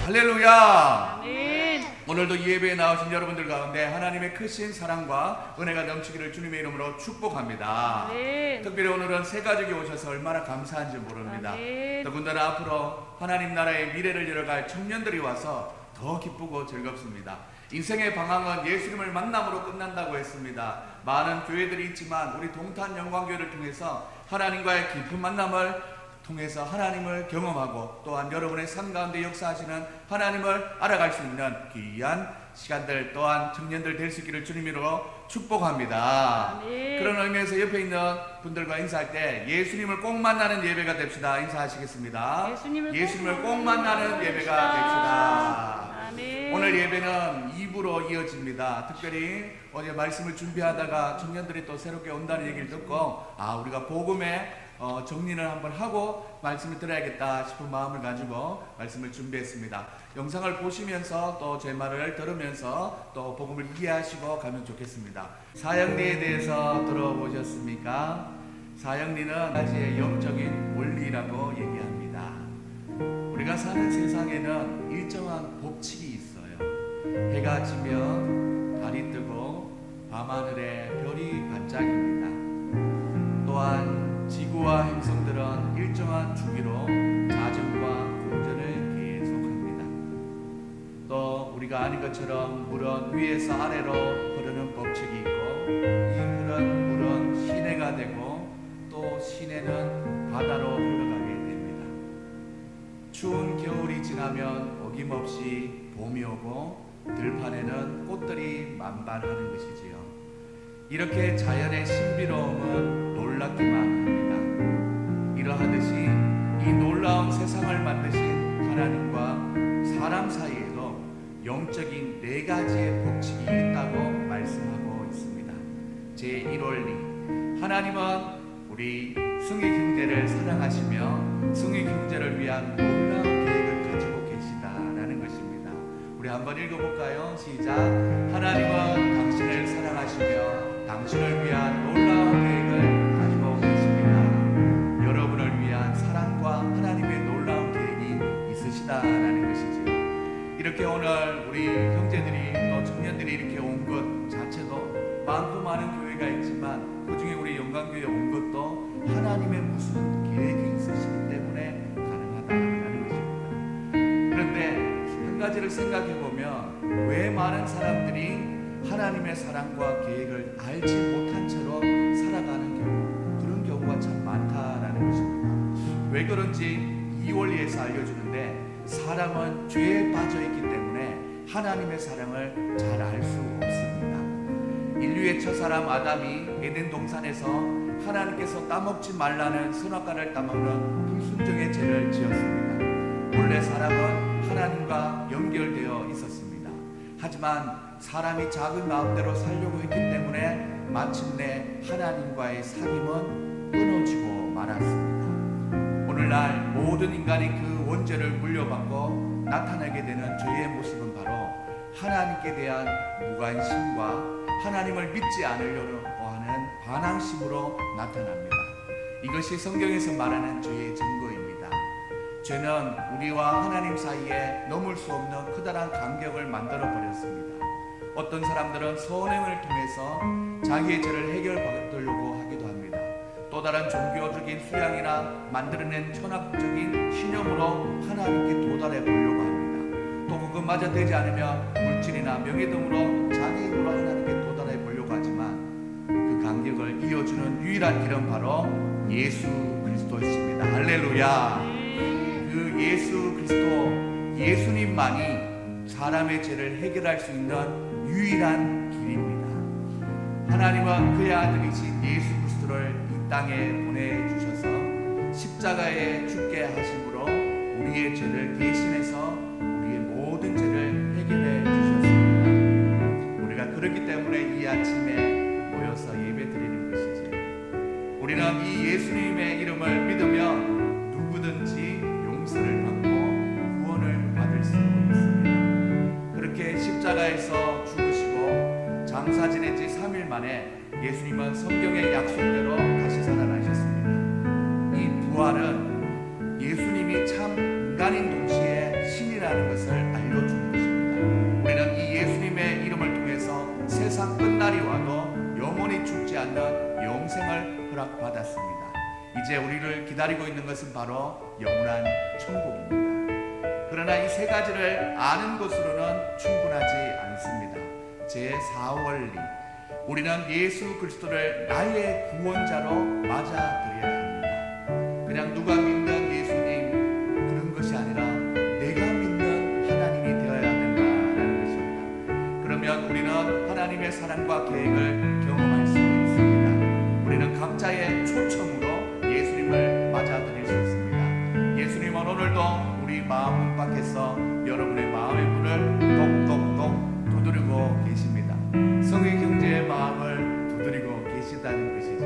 할렐루야. 아멘. 오늘도 예배에 나오신 여러분들 가운데 하나님의 크신 사랑과 은혜가 넘치기를 주님의 이름으로 축복합니다. 아멘. 특별히 오늘은 새 가족이 오셔서 얼마나 감사한지 모릅니다. 아멘. 더군다나 앞으로 하나님 나라의 미래를 열어갈 청년들이 와서 더 기쁘고 즐겁습니다. 인생의 방황은 예수님을 만남으로 끝난다고 했습니다. 많은 교회들이 있지만 우리 동탄 영광교회를 통해서 하나님과의 깊은 만남을 통해서 하나님을 경험하고 또한 여러분의 삶 가운데 역사하시는 하나님을 알아갈 수 있는 귀한 시간들 또한 청년들 될 수 있기를 주님으로 축복합니다. 아멘. 그런 의미에서 옆에 있는 분들과 인사할 때 예수님을 꼭 만나는 예배가 됩시다. 인사하시겠습니다. 예수님을 꼭 만나는 예배가 됩시다. 아멘. 오늘 예배는 2부로 이어집니다. 특별히 어제 말씀을 준비하다가 청년들이 또 새롭게 온다는 얘기를 듣고 우리가 복음의 정리를 한번 하고 말씀을 들어야겠다 싶은 마음을 가지고 말씀을 준비했습니다. 영상을 보시면서 또 제 말을 들으면서 또 복음을 이해하시고 가면 좋겠습니다. 사형리에 대해서 들어보셨습니까? 사형리는 한 가지의 영적인 원리라고 얘기합니다. 우리가 사는 세상에는 일정한 법칙이 있어요. 해가 지면 달이 뜨고 밤하늘에 별이 반짝입니다. 또한 지구와 행성들은 일정한 주기로 자전과 공전을 계속합니다. 또 우리가 아는 것처럼 물은 위에서 아래로 흐르는 법칙이 있고 이 흐른 물은 시내가 되고 또 시내는 바다로 흘러가게 됩니다. 추운 겨울이 지나면 어김없이 봄이 오고 들판에는 꽃들이 만발하는 것이지요. 이렇게 자연의 신비로움은 놀랍기만 합니다. 이러하듯이 이 놀라운 세상을 만드신 하나님과 사람 사이에도 영적인 4가지의 법칙이 있다고 말씀하고 있습니다. 제1원리, 하나님은 우리 승희 형제를 사랑하시며 승희 형제를 위한 놀라운 계획을 가지고 계시다라는 것입니다. 우리 한번 읽어볼까요? 시작. 하나님은 당신을 사랑하시며 당신을 위한 놀라운 계획을 가지고 계십니다. 여러분을 위한 사랑과 하나님의 놀라운 계획이 있으시다라는 것이죠. 이렇게 오늘 우리 형제들이 또 청년들이 이렇게 온 것 자체도 많고 많은 교회가 있지만 그 중에 우리 영광교회 온 것도 하나님의 무슨 계획이 있으시기 때문에 가능하다라는 것입니다. 그런데 한 가지를 생각해 보면 왜 많은 사람들이 하나님의 사랑과 계획을 알지 못한 채로 살아가는 경우, 그런 경우가 참 많다라는 것입니다. 왜 그런지 이 원리에서 알려주는데 사람은 죄에 빠져 있기 때문에 하나님의 사랑을 잘 알 수 없습니다. 인류의 첫사람 아담이 에덴 동산에서 하나님께서 따먹지 말라는 선악과를 따먹는 불순종의 죄를 지었습니다. 원래 사람은 하나님과 연결되어 있었습니다. 하지만 사람이 작은 마음대로 살려고 했기 때문에 마침내 하나님과의 사귐은 끊어지고 말았습니다. 오늘날 모든 인간이 그 원죄를 물려받고 나타나게 되는 죄의 모습은 바로 하나님께 대한 무관심과 하나님을 믿지 않으려고 하는 반항심으로 나타납니다. 이것이 성경에서 말하는 죄의 증거입니다. 죄는 우리와 하나님 사이에 넘을 수 없는 커다란 간격을 만들어 버렸습니다. 어떤 사람들은 선행을 통해서 자기의 죄를 해결받으려고 하기도 합니다. 또 다른 종교적인 수양이나 만들어낸 천학적인 신념으로 하나님께 도달해 보려고 합니다. 또 그것마저 되지 않으면 물질이나 명예 등으로 자기 힘으로 하나님께 도달해 보려고 하지만 그 간격을 이어주는 유일한 길은 바로 예수 그리스도이십니다. 할렐루야. 그 예수 그리스도, 예수님만이 사람의 죄를 해결할 수 있는 유일한 길입니다. 하나님은 그의 아들이신 예수 그리스도를 이 땅에 보내주셔서 십자가에 죽게 하심으로 우리의 죄를 대신해서 우리의 모든 죄를 해결해 주셨습니다. 우리가 그렇기 때문에 이 아침에 모여서 예배 드리는 것이지. 우리는 이 예수님의 이름을 믿으면 누구든지 용서를 받고 구원을 받을 수 있습니다. 그렇게 십자가에서 죽으시고 장사 지낸 지 3일 만에 예수님은 성경의 약속대로 다시 살아나셨습니다. 이 부활은 예수님이 참 인간인 동시에 신이 진리라는 것을 알려주는 것입니다. 우리는 이 예수님의 이름을 통해서 세상 끝날이 와도 영원히 죽지 않는 영생을 허락받았습니다. 이제 우리를 기다리고 있는 것은 바로 영원한 천국입니다. 그러나 이 세 가지를 아는 것으로는 충분하지 않습니다. 제4원리, 우리는 예수 그리스도를 나의 구원자로 맞아들여야 합니다. 그냥 누가 믿는 예수님 그런 것이 아니라 내가 믿는 하나님이 되어야 된다는 것입니다. 그러면 우리는 하나님의 사랑과 계획을 경험할 수 있습니다. 우리는 각자의 초청으로 예수님을 맞아들일 수 있습니다. 예수님은 오늘도 우리 마음 문 밖에서 여러분의 마음의 문을 똑똑똑 두드리고 계십니다. 성의 경제의 마음을 두드리고 계시다는 것이죠.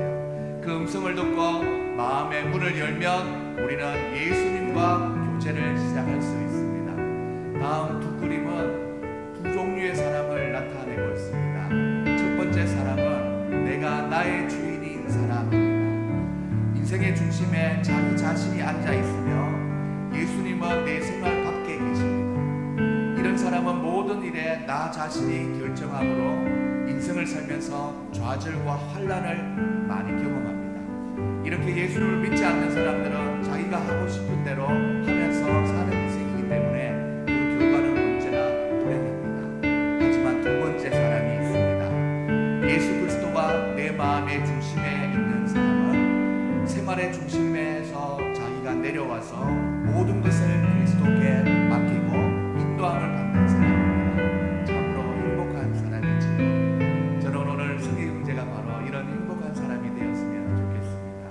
그 음성을 듣고 마음의 문을 열면 우리는 예수님과 교제를 시작할 수 있습니다. 다음 두 그림은 두 종류의 사람을 나타내고 있습니다. 첫 번째 사람은 내가 나의 주인인 사람입니다. 인생의 중심에 자기 자신이 앉아 있으며 예수님은 내 생활 밖에 계십니다. 이런 사람은 모든 일에 나 자신이 결정함으로 인생을 살면서 좌절과 환난을 많이 경험합니다. 이렇게 예수를 믿지 않는 사람들은 자기가 하고 싶은 대로 하면서 사는 인생이기 때문에 그 결과는 언제나 불행합니다. 하지만 두 번째 사람이 있습니다. 예수 그리스도가 내 마음의 중심에 있는 사람은 생활의 중심에서 자기가 내려와서 모든 것을 그리스도께 맡기고 인도함을 받는 사람입니다. 참으로 행복한 사람이지요. 저는 오늘 성의 형제가 바로 이런 행복한 사람이 되었으면 좋겠습니다.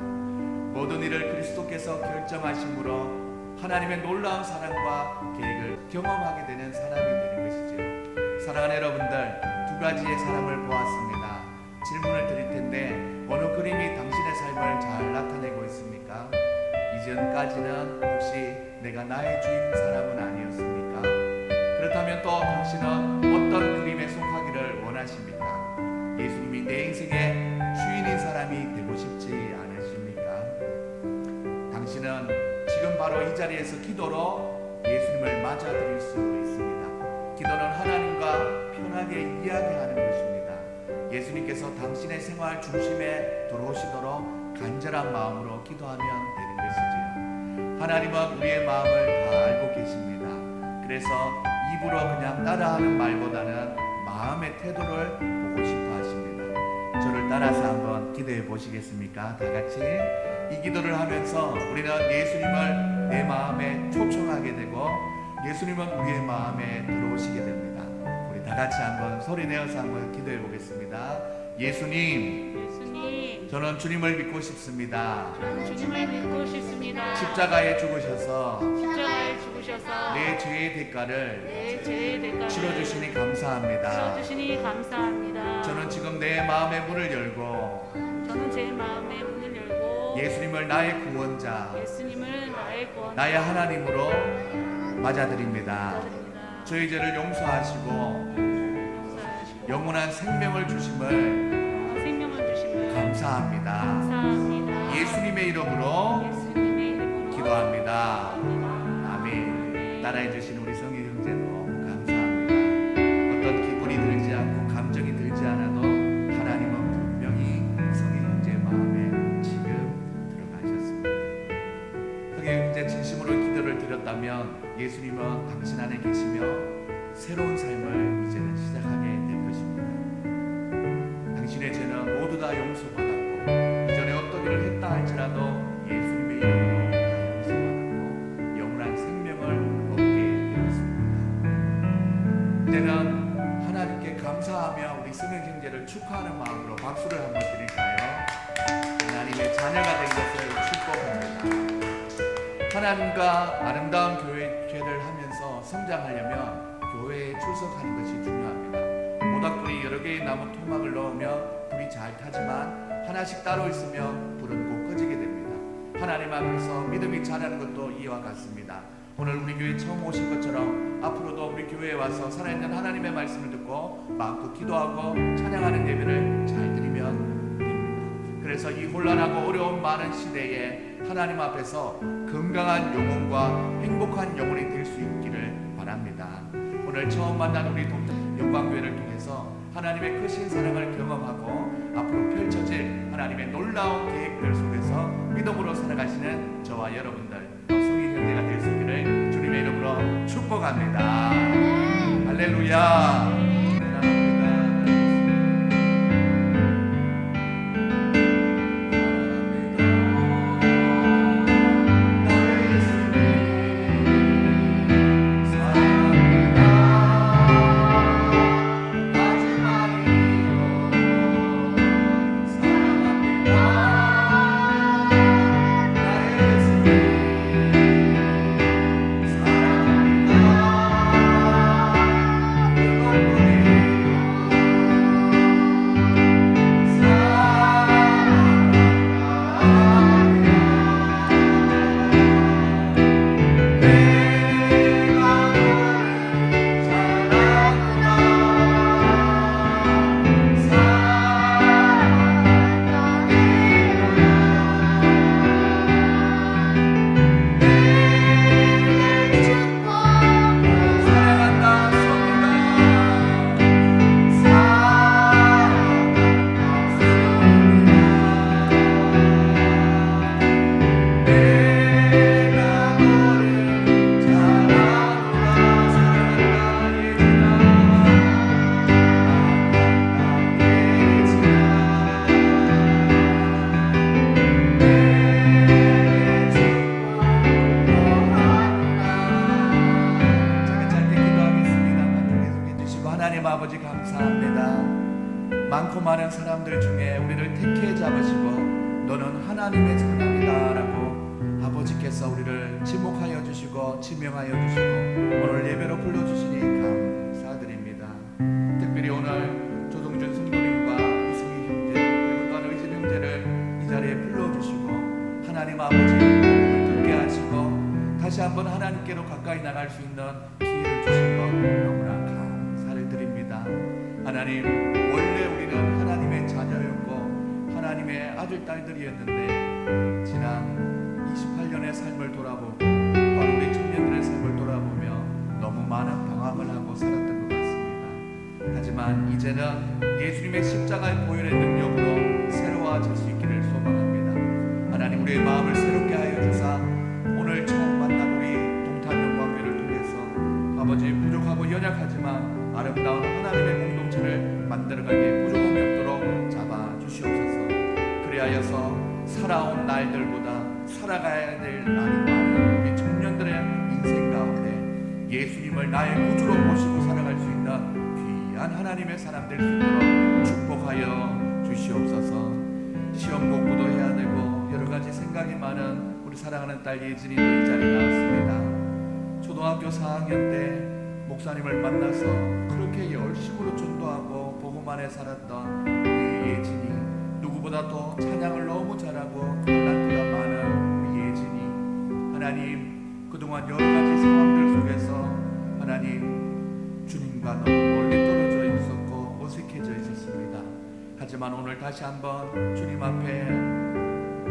모든 일을 그리스도께서 결정하심으로 하나님의 놀라운 사랑과 계획을 경험하게 되는 사람이 되는 것이죠. 사랑하는 여러분들, 두 가지의 사람을 보았습니다. 질문을 드릴 텐데 어느 그림이 당신의 삶을 잘 나타내고 있습니까? 이전까지는 혹시 내가 나의 주인 사람은 아니었습니까? 그렇다면 또 당신은 어떤 그림에 속하기를 원하십니까? 예수님이 내 인생의 주인인 사람이 되고 싶지 않으십니까? 당신은 지금 바로 이 자리에서 기도로 예수님을 맞아들일 수 있습니다. 기도는 하나님과 편하게 이야기하는 것입니다. 예수님께서 당신의 생활 중심에 들어오시도록 간절한 마음으로 기도하면 되는 것이지요. 하나님은 우리의 마음을 다 알고 계십니다. 그래서 입으로 그냥 따라하는 말보다는 마음의 태도를 보고 싶어 하십니다. 저를 따라서 한번 기도해 보시겠습니까? 다 같이 이 기도를 하면서 우리는 예수님을 내 마음에 초청하게 되고 예수님은 우리의 마음에 들어오시게 됩니다. 우리 다 같이 한번 소리 내어서 한번 기도해 보겠습니다. 예수님, 저는 주님을 믿고 싶습니다. 주님을 믿고 싶습니다. 십자가에 죽으셔서 내 죄의 대가를 치러주시니 감사합니다. 저는 지금 내 마음의 문을 열고 예수님을 나의 구원자, 나의 하나님으로 맞아드립니다. 저희 죄를 용서하시고 영원한 생명을 주심을 감사합니다. 예수님의 이름으로 기도합니다. 아멘. 따라해 주신 우리 성희 형제도 감사합니다. 어떤 기분이 들지 않고 감정이 들지 않아도 하나님은 분명히 성희 형제의 마음에 지금 들어가셨습니다. 성희 형제 진심으로 기도를 드렸다면 예수님은 당신 안에 계시며 새로운 삶을 이제는 시작하게 될 것입니다. 당신의 죄는 모두 다 용서받았고 이전에 어떤 일을 했다 할지라도 예수님의 이름으로 용서받았고 영원한 생명을 얻게 되었습니다. 이제는 하나님께 감사하며 우리 성경 형제를 축하하는 마음으로 박수를 한번 드릴까요? 하나님의 자녀가 된 것을 축복합니다. 하나님과 아름다운 교회를 하면서 성장하려면 교회에 출석하는 것이 중요합니다. 모닥불이 여러 개의 나무 토막을 넣으면 불이 잘 타지만 하나씩 따로 있으면 불은 곧 꺼지게 됩니다. 하나님 앞에서 믿음이 자라는 것도 이와 같습니다. 오늘 우리 교회 처음 오신 것처럼 앞으로도 우리 교회에 와서 살아있는 하나님의 말씀을 듣고 마음껏 기도하고 찬양하는 예배를 잘 드리면 됩니다. 그래서 이 혼란하고 어려운 많은 시대에 하나님 앞에서 건강한 영혼과 행복한 영혼이 될 수 있기를 오늘 처음 만난 우리 영광교회를 통해서 하나님의 크신 사랑을 경험하고 앞으로 펼쳐질 하나님의 놀라운 계획들 속에서 믿음으로 살아가시는 저와 여러분들 성인 형제가 될 수 있기를 주님의 이름으로 축복합니다. 할렐루야. 아버지 감사합니다. 많고 많은 사람들 중에 우리를 택해 잡으시고 너는 하나님의 사람이다라고 아버지께서 우리를 지목하여 주시고 지명하여 주시고 오늘 예배로 불러주시니 감사드립니다. 특별히 오늘 조동준 성도님과 이승희 형제 그리고 또한 의진 형제를 이 자리에 불러주시고 하나님 아버지 복음을 듣게 하시고 다시 한번 하나님께로 가까이 나갈 수 있는 기회를 주신 것 너무나 감사를 드립니다. 하나님, 원래 우리는 하나님의 자녀였고 하나님의 아들 딸들이었는데 지난 28년의 삶을 돌아보고 바로 우리 청년들의 삶을 돌아보며 너무 많은 방황을 하고 살았던 것 같습니다. 하지만 이제는 예수님의 십자가의 보혈의 능력으로 새로워질 수 있기를 소망합니다. 하나님, 우리의 마음을 새롭게 하여 주사 오늘 처음 만난 우리 동탄영광교회를 통해서 아버지 부족하고 연약하지만 아름다운 하나님의 공동체를 만들어가기에 부족함이 없도록 잡아주시옵소서. 그리하여서 살아온 날들보다 살아가야 될 날이 많은 우리 청년들의 인생 가운데 예수님을 나의 구주로 모시고 살아갈 수 있는 귀한 하나님의 사람 될 수 있도록 축복하여 주시옵소서. 시험 공부도 해야 되고 여러 가지 생각이 많은 우리 사랑하는 딸 예진이도 이 자리에 나왔습니다. 초등학교 4학년 때 목사님을 만나서 그렇게 열심으로 전도하고 복음 안에 살았던 우리 예진이, 누구보다 더 찬양을 너무 잘하고 탤런트가 많은 우리 예진이, 하나님 그동안 여러 가지 상황들 속에서 하나님 주님과 너무 멀리 떨어져 있었고 어색해져 있었습니다. 하지만 오늘 다시 한번 주님 앞에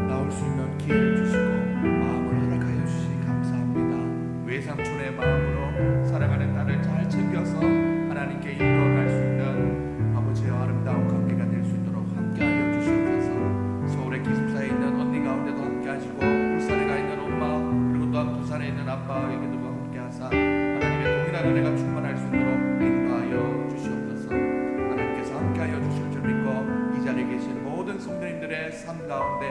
나올 수 있는 기회를 주시고 마음을 허락하여 주시니 감사합니다. 외삼촌의 마음으로 살아가는 딸을 잘 챙겨서 하나님께 인도할 수 있는 아버지와 아름다운 관계가 될 수 있도록 함께하여 주시옵소서. 서울의 기숙사에 있는 언니 가운데도 함께하시고 울산에 가 있는 엄마 그리고 또한 부산에 있는 아빠에게도 함께하사 하나님의 동일한 은혜가 충만할 수 있도록 인도하여 주시옵소서. 하나님께서 함께하여 주실 줄 믿고 이 자리에 계신 모든 성도님들의 삶 가운데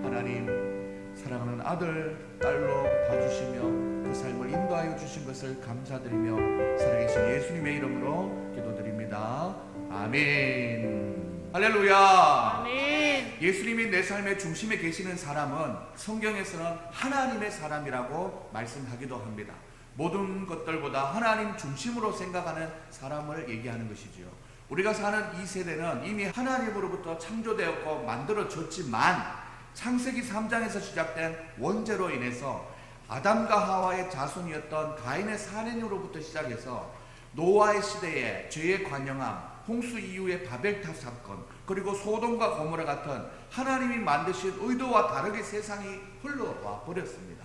하나님 사랑하는 아들, 딸로 봐주시며 그 삶을 인도하여 주신 것을 감사드리며 살아계신 예수님의 이름으로 기도드립니다. 아멘. 할렐루야. 아멘. 예수님이 내 삶의 중심에 계시는 사람은 성경에서는 하나님의 사람이라고 말씀하기도 합니다. 모든 것들보다 하나님 중심으로 생각하는 사람을 얘기하는 것이지요. 우리가 사는 이 세대는 이미 하나님으로부터 창조되었고 만들어졌지만 창세기 3장에서 시작된 원죄로 인해서 아담과 하와의 자손이었던 가인의 살인으로부터 시작해서 노아의 시대에 죄의 관영함, 홍수 이후의 바벨탑 사건, 그리고 소돔과 고모라 같은 하나님이 만드신 의도와 다르게 세상이 흘러와 버렸습니다.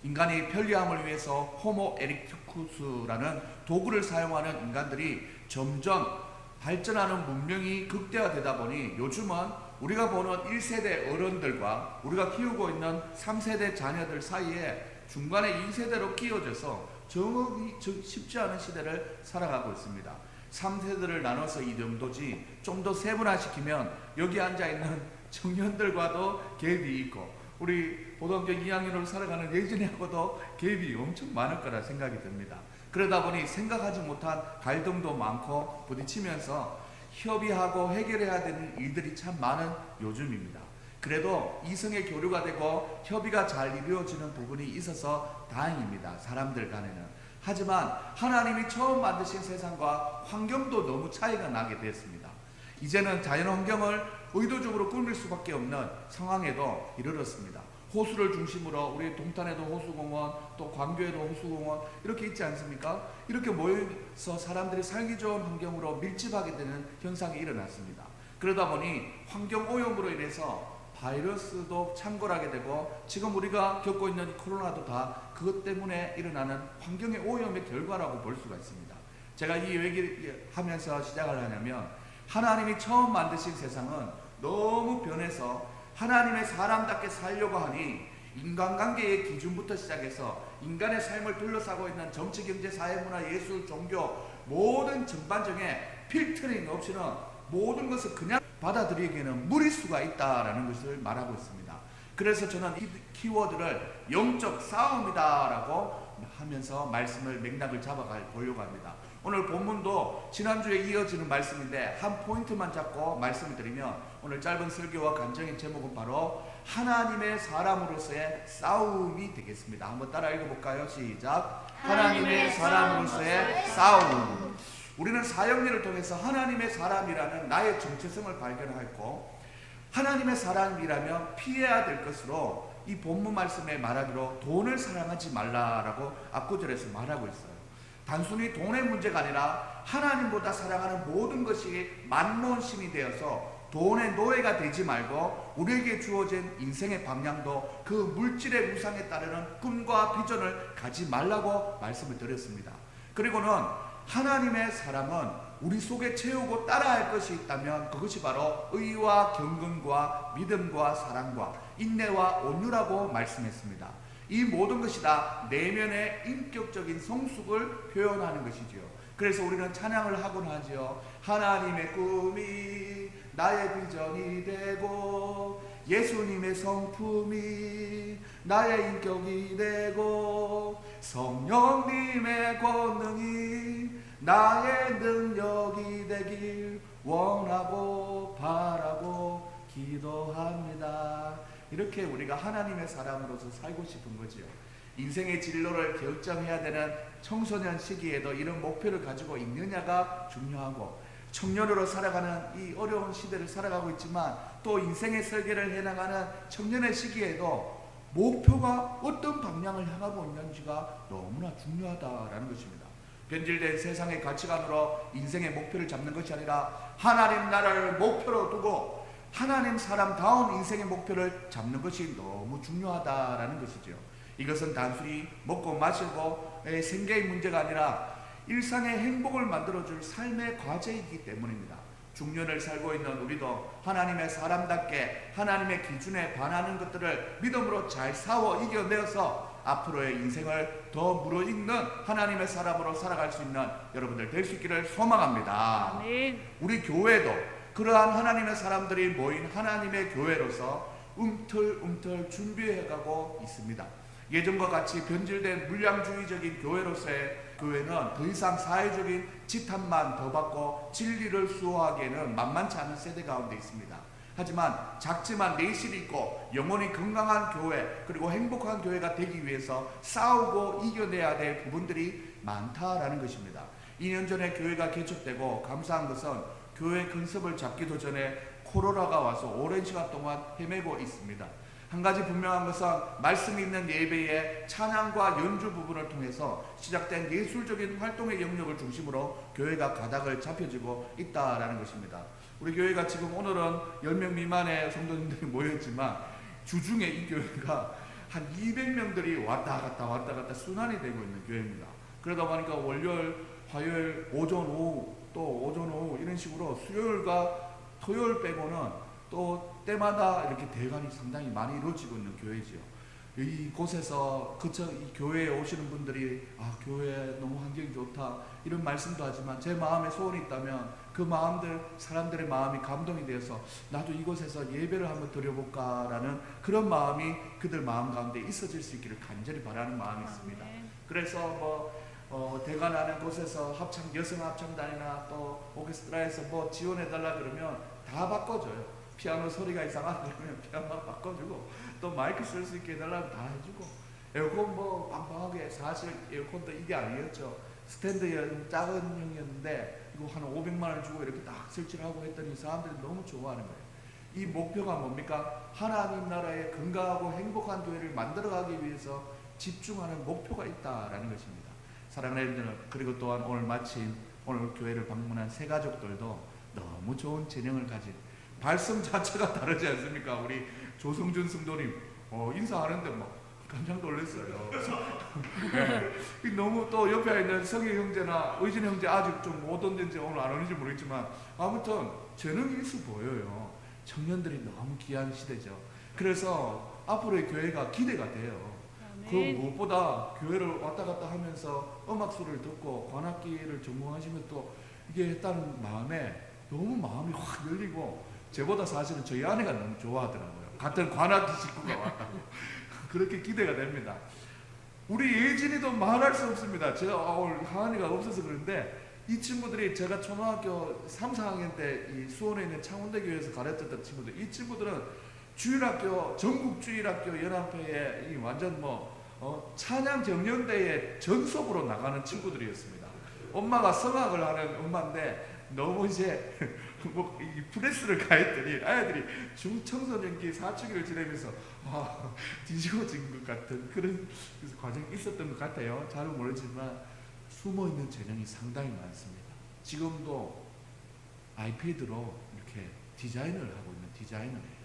인간이 편리함을 위해서 호모 에릭투쿠스라는 도구를 사용하는 인간들이 점점 발전하는 문명이 극대화되다 보니 요즘은 우리가 보는 1세대 어른들과 우리가 키우고 있는 3세대 자녀들 사이에 중간에 2세대로 끼어져서 정확히 쉽지 않은 시대를 살아가고 있습니다. 3세대를 나눠서 이 정도지 좀 더 세분화시키면 여기 앉아있는 청년들과도 갭이 있고 우리 고등학교 2학년으로 살아가는 예진이하고도 갭이 엄청 많을 거라 생각이 듭니다. 그러다 보니 생각하지 못한 갈등도 많고 부딪히면서 협의하고 해결해야 되는 일들이 참 많은 요즘입니다. 그래도 이성의 교류가 되고 협의가 잘 이루어지는 부분이 있어서 다행입니다. 사람들 간에는. 하지만 하나님이 처음 만드신 세상과 환경도 너무 차이가 나게 됐습니다. 이제는 자연환경을 의도적으로 꾸밀 수밖에 없는 상황에도 이르렀습니다. 호수를 중심으로 우리 동탄에도 호수공원, 또 광교에도 호수공원 이렇게 있지 않습니까? 이렇게 모여서 사람들이 살기 좋은 환경으로 밀집하게 되는 현상이 일어났습니다. 그러다 보니 환경오염으로 인해서 바이러스도 창궐하게 되고 지금 우리가 겪고 있는 코로나도 다 그것 때문에 일어나는 환경의 오염의 결과라고 볼 수가 있습니다. 제가 이 얘기를 하면서 시작을 하냐면 하나님이 처음 만드신 세상은 너무 변해서 하나님의 사람답게 살려고 하니 인간관계의 기준부터 시작해서 인간의 삶을 둘러싸고 있는 정치, 경제, 사회, 문화, 예술, 종교 모든 전반적에 필터링 없이는 모든 것을 그냥 받아들이기에는 무리수가 있다라는 것을 말하고 있습니다. 그래서 저는 이 키워드를 영적 싸움이다라고 하면서 말씀을 맥락을 잡아가 보려고 합니다. 오늘 본문도 지난주에 이어지는 말씀인데 한 포인트만 잡고 말씀을 드리면 오늘 짧은 설교와 간증의 제목은 바로 하나님의 사람으로서의 싸움이 되겠습니다. 한번 따라 읽어볼까요? 시작. 하나님의 사람으로서의 싸움. 우리는 사형리를 통해서 하나님의 사람이라는 나의 정체성을 발견하였고 하나님의 사람이라면 피해야 될 것으로 이 본문 말씀에 말하기로 돈을 사랑하지 말라라고 앞구절에서 말하고 있어요. 단순히 돈의 문제가 아니라 하나님보다 사랑하는 모든 것이 만몬신이 되어서 돈의 노예가 되지 말고 우리에게 주어진 인생의 방향도 그 물질의 우상에 따르는 꿈과 비전을 가지 말라고 말씀을 드렸습니다. 그리고는 하나님의 사랑은 우리 속에 채우고 따라할 것이 있다면 그것이 바로 의와 경건과 믿음과 사랑과 인내와 온유라고 말씀했습니다. 이 모든 것이 다 내면의 인격적인 성숙을 표현하는 것이지요. 그래서 우리는 찬양을 하곤 하지요. 하나님의 꿈이 나의 비전이 되고 예수님의 성품이 나의 인격이 되고 성령님의 권능이 나의 능력이 되길 원하고 바라고 기도합니다. 이렇게 우리가 하나님의 사람으로서 살고 싶은 거지요. 인생의 진로를 결정해야 되는 청소년 시기에도 이런 목표를 가지고 있느냐가 중요하고 청년으로 살아가는 이 어려운 시대를 살아가고 있지만 또 인생의 설계를 해나가는 청년의 시기에도 목표가 어떤 방향을 향하고 있는지가 너무나 중요하다라는 것입니다. 변질된 세상의 가치관으로 인생의 목표를 잡는 것이 아니라 하나님 나라를 목표로 두고 하나님 사람다운 인생의 목표를 잡는 것이 너무 중요하다라는 것이죠. 이것은 단순히 먹고 마시고 생계의 문제가 아니라 일상의 행복을 만들어줄 삶의 과제이기 때문입니다. 중년을 살고 있는 우리도 하나님의 사람답게 하나님의 기준에 반하는 것들을 믿음으로 잘 싸워 이겨내어서 앞으로의 인생을 더 무르익는 하나님의 사람으로 살아갈 수 있는 여러분들 될 수 있기를 소망합니다. 아멘. 우리 교회도 그러한 하나님의 사람들이 모인 하나님의 교회로서 움틀움틀 준비해가고 있습니다. 예전과 같이 변질된 물량주의적인 교회로서의 교회는 더 이상 사회적인 지탄만 더 받고 진리를 수호하기에는 만만치 않은 세대 가운데 있습니다. 하지만 작지만 내실이 있고 영혼이 건강한 교회 그리고 행복한 교회가 되기 위해서 싸우고 이겨내야 될 부분들이 많다라는 것입니다. 2년 전에 교회가 개척되고 감사한 것은 교회 컨셉을 잡기도 전에 코로나가 와서 오랜 시간 동안 헤매고 있습니다. 한 가지 분명한 것은 말씀이 있는 예배의 찬양과 연주 부분을 통해서 시작된 예술적인 활동의 영역을 중심으로 교회가 가닥을 잡혀지고 있다라는 것입니다. 우리 교회가 지금 오늘은 10명 미만의 성도님들이 모였지만 주중에 이 교회가 한 200명들이 왔다 갔다 순환이 되고 있는 교회입니다. 그러다 보니까 월요일, 화요일, 오전, 오후, 또 오전, 오후 이런 식으로 수요일과 토요일 빼고는 또 때마다 이렇게 대관이 상당히 많이 이루어지고 있는 교회지요. 이곳에서 이 교회에 오시는 분들이 교회 너무 환경이 좋다 이런 말씀도 하지만 제 마음에 소원이 있다면 그 마음들, 사람들의 마음이 감동이 되어서 나도 이곳에서 예배를 한번 드려볼까라는 그런 마음이 그들 마음 가운데 있어질 수 있기를 간절히 바라는 마음이 있습니다. 그래서 대관하는 곳에서 여성 합창단이나 또 오케스트라에서 지원해달라 그러면 다 바꿔줘요. 피아노 소리가 이상하다 그러면 피아노 바꿔주고, 또 마이크 쓸 수 있게 해달라면 다 해주고, 에어컨 빵빵하게, 사실 에어컨도 이게 아니었죠. 스탠드 작은 형이었는데 이거 한 500만 원 주고 이렇게 딱 설치를 하고 했더니 사람들이 너무 좋아하는 거예요. 이 목표가 뭡니까? 하나님 나라의 건강하고 행복한 교회를 만들어가기 위해서 집중하는 목표가 있다라는 것입니다. 사랑하는 여러분들, 그리고 또한 오늘 교회를 방문한 새 가족들도 너무 좋은 재능을 가진, 발성 자체가 다르지 않습니까? 우리 조성준 성도님 인사하는데 깜짝 놀랐어요. 네. 너무 또 옆에 있는 성희 형제나 의진 형제 아직 좀 못 온는지 오늘 안 오는지 모르겠지만 아무튼 재능이 있어 보여요. 청년들이 너무 귀한 시대죠. 그래서 앞으로의 교회가 기대가 돼요. 그 무엇보다 교회를 왔다 갔다 하면서 음악 소리를 듣고 관악기를 전공하시면 또 이게 했다는 마음에 너무 마음이 확 열리고, 저보다 사실은 저희 아내가 너무 좋아하더라고요. 같은 관악기 식구가 왔다고. 그렇게 기대가 됩니다. 우리 예진이도 말할 수 없습니다. 제가 오늘 하은이가 없어서 그런데 이 친구들이 제가 초등학교 3, 4학년 때 이 수원에 있는 창원대교에서 가르쳤던 친구들, 이 친구들은 주일학교, 전국 주일학교 연합회에 완전 찬양 경연대회 전속으로 나가는 친구들이었습니다. 엄마가 성악을 하는 엄마인데 너무 이제 이 프레스를 가했더니 아이들이 중청소년기 사춘기를 지내면서 뒤집어진 것 같은 그런 과정이 있었던 것 같아요. 잘은 모르지만 숨어있는 재능이 상당히 많습니다. 지금도 아이패드로 이렇게 디자인을 하고 있는 디자이너예요.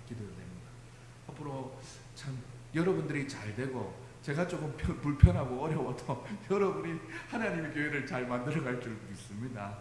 기도가 됩니다. 앞으로 참 여러분들이 잘 되고, 제가 조금 불편하고 어려워도 여러분이 하나님의 교회를 잘 만들어갈 줄 믿습니다.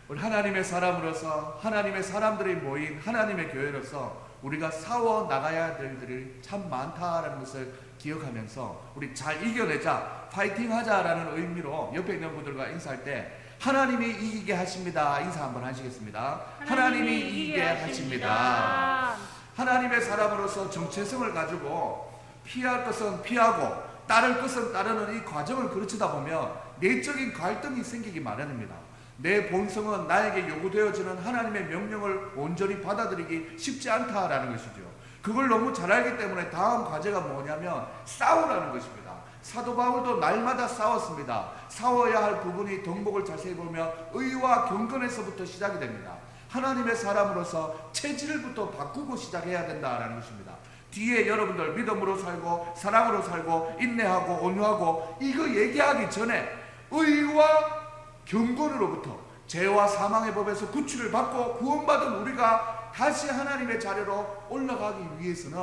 우리 하나님의 사람으로서, 하나님의 사람들이 모인 하나님의 교회로서 우리가 싸워 나가야 될 일들이 참 많다라는 것을 기억하면서 우리 잘 이겨내자, 파이팅 하자라는 의미로 옆에 있는 분들과 인사할 때 하나님이 이기게 하십니다. 인사 한번 하시겠습니다. 하나님이 이기게 하십니다. 하나님의 사람으로서 정체성을 가지고 피할 것은 피하고 따를 것은 따르는 이 과정을 거치다 보면 내적인 갈등이 생기기 마련입니다. 내 본성은 나에게 요구되어지는 하나님의 명령을 온전히 받아들이기 쉽지 않다라는 것이죠. 그걸 너무 잘 알기 때문에 다음 과제가 뭐냐면 싸우라는 것입니다. 사도 바울도 날마다 싸웠습니다. 싸워야 할 부분이 덕목을 자세히 보면 의와 경건에서부터 시작이 됩니다. 하나님의 사람으로서 체질부터 바꾸고 시작해야 된다라는 것입니다. 뒤에 여러분들 믿음으로 살고 사랑으로 살고 인내하고 온유하고 이거 얘기하기 전에 의와 경건으로부터 죄와 사망의 법에서 구출을 받고 구원받은 우리가 다시 하나님의 자리로 올라가기 위해서는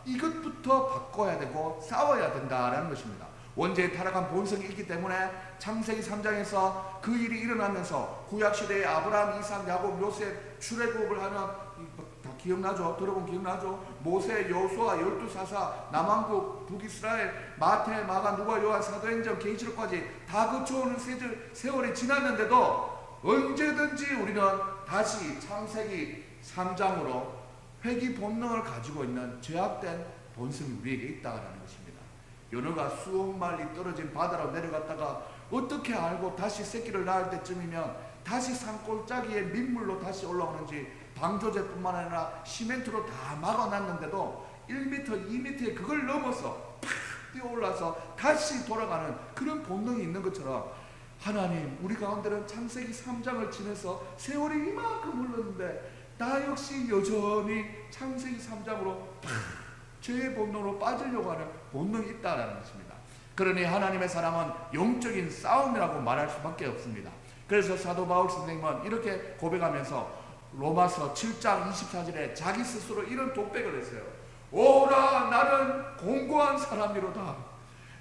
이것부터 바꿔야 되고 싸워야 된다라는 것입니다. 원죄에 타락한 본성이 있기 때문에 창세기 3장에서 그 일이 일어나면서 구약시대에 아브라함, 이삭, 야곱, 요셉 출애굽을 하는 다 기억나죠? 들어본 기억나죠? 모세, 여호수아, 12사사, 남왕국, 북이스라엘, 마태, 마가, 누가, 요한, 사도행전, 계시록까지 다 거쳐오는 세월이 지났는데도 언제든지 우리는 다시 창세기 3장으로 회귀 본능을 가지고 있는 죄악된 본성이 우리에게 있다는 것입니다. 연어가 수억 마리 떨어진 바다로 내려갔다가 어떻게 알고 다시 새끼를 낳을 때쯤이면 다시 산골짜기에 민물로 다시 올라오는지 방조제뿐만 아니라 시멘트로 다 막아놨는데도 1m, 2m에 그걸 넘어서 팍 뛰어올라서 다시 돌아가는 그런 본능이 있는 것처럼 하나님, 우리 가운데는 창세기 3장을 지내서 세월이 이만큼 흘렀는데 나 역시 여전히 창세기 3장으로 죄의 본능으로 빠지려고 하는 본능이 있다는 것입니다. 그러니 하나님의 사람은 영적인 싸움이라고 말할 수밖에 없습니다. 그래서 사도 바울 선생님은 이렇게 고백하면서 로마서 7장 24절에 자기 스스로 이런 독백을 했어요. 오라 나는 공고한 사람이로다.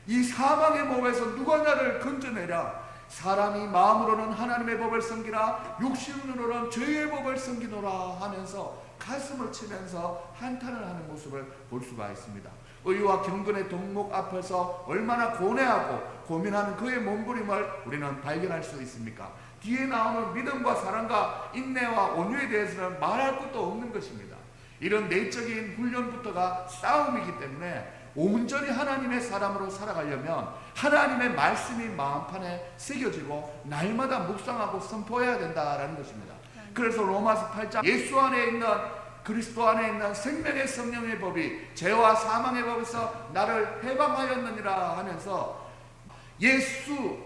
이 사망의 몸에서 누가 나를 건져내랴. 사람이 마음으로는 하나님의 법을 섬기나 육신으로는 죄의 법을 섬기노라 하면서 가슴을 치면서 한탄을 하는 모습을 볼 수가 있습니다. 의와 경건의 덕목 앞에서 얼마나 고뇌하고 고민하는 그의 몸부림을 우리는 발견할 수 있습니까? 뒤에 나오는 믿음과 사랑과 인내와 온유에 대해서는 말할 것도 없는 것입니다. 이런 내적인 훈련부터가 싸움이기 때문에 온전히 하나님의 사람으로 살아가려면 하나님의 말씀이 마음판에 새겨지고 날마다 묵상하고 선포해야 된다라는 것입니다. 그래서 로마서 8장 예수 안에 있는 그리스도 안에 있는 생명의 성령의 법이 죄와 사망의 법에서 나를 해방하였느니라 하면서 예수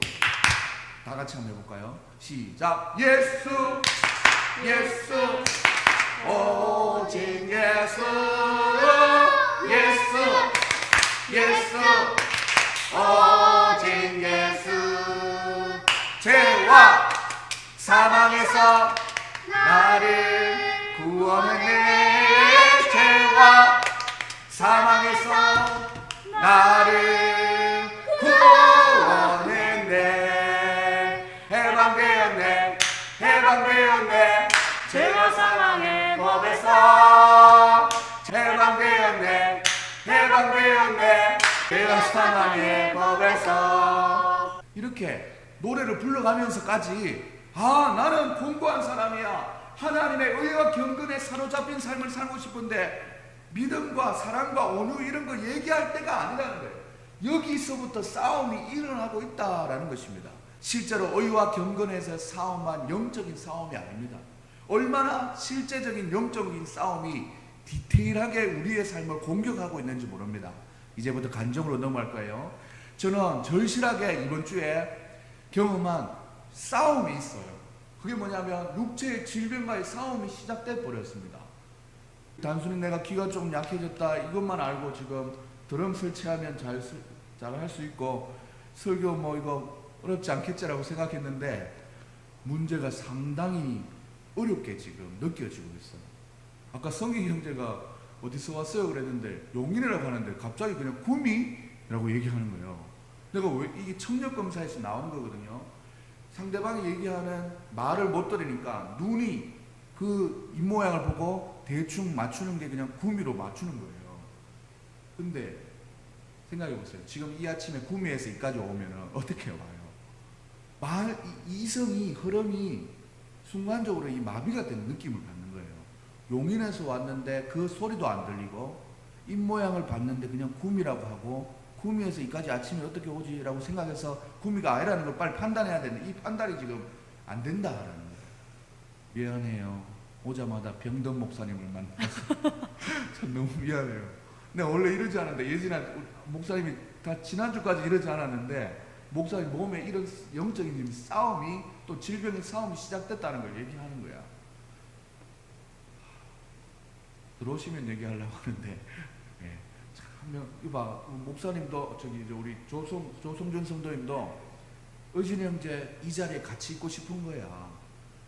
다 같이 한번 해볼까요? 시작. 예수 예수 오직 예수 예수 예수 오직 예수 죄와 사망에서 나를 구원했네. 죄와 사망에서 나를 구원했네. 해방되었네 해방되었네. 죄와 사망의 법에서 해방되었네 해방되었네. 죄와 사망의 법에서 이렇게 노래를 불러가면서까지 나는 공고한 사람이야. 하나님의 의와 경건에 사로잡힌 삶을 살고 싶은데 믿음과 사랑과 온유 이런 거 얘기할 때가 아니라는 거예요. 여기서부터 싸움이 일어나고 있다라는 것입니다. 실제로 의와 경건에서 싸움만 영적인 싸움이 아닙니다. 얼마나 실제적인 영적인 싸움이 디테일하게 우리의 삶을 공격하고 있는지 모릅니다. 이제부터 간정으로 넘어갈 거예요. 저는 절실하게 이번 주에 경험한 싸움이 있어요. 그게 뭐냐면 육체의 질병과의 싸움이 시작돼 버렸습니다. 단순히 내가 귀가 좀 약해졌다 이것만 알고 지금 드럼 설치하면 잘 할 수 있고 설교 뭐 이거 어렵지 않겠지라고 생각했는데 문제가 상당히 어렵게 지금 느껴지고 있어요. 아까 성기 형제가 어디서 왔어요 그랬는데 용인이라고 하는데 갑자기 그냥 구미라고 얘기하는 거예요. 내가 왜 이게 청력검사에서 나온 거거든요. 상대방이 얘기하는 말을 못 들으니까 눈이 그 입모양을 보고 대충 맞추는 게 그냥 구미로 맞추는 거예요. 근데 생각해 보세요. 지금 이 아침에 구미에서 이까지 오면 어떻게 와요? 이성이 흐름이 순간적으로 이 마비가 되는 느낌을 받는 거예요. 용인에서 왔는데 그 소리도 안 들리고 입모양을 봤는데 그냥 구미라고 하고 구미에서 이까지 아침에 어떻게 오지? 라고 생각해서 구미가 아니라는 걸 빨리 판단해야 되는데 이 판단이 지금 안 된다라는 거예요. 미안해요. 오자마자 병든 목사님을 만나서 참 너무 미안해요. 내가 원래 이러지 않았는데 예전에 목사님이 다 지난주까지 이러지 않았는데 목사님 몸에 이런 영적인 싸움이 또 질병의 싸움이 시작됐다는 걸 얘기하는 거야. 들어오시면 얘기하려고 하는데 이봐 목사님도 저기 이제 우리 조성준 성도님도 의진이 형제 이 자리에 같이 있고 싶은 거야.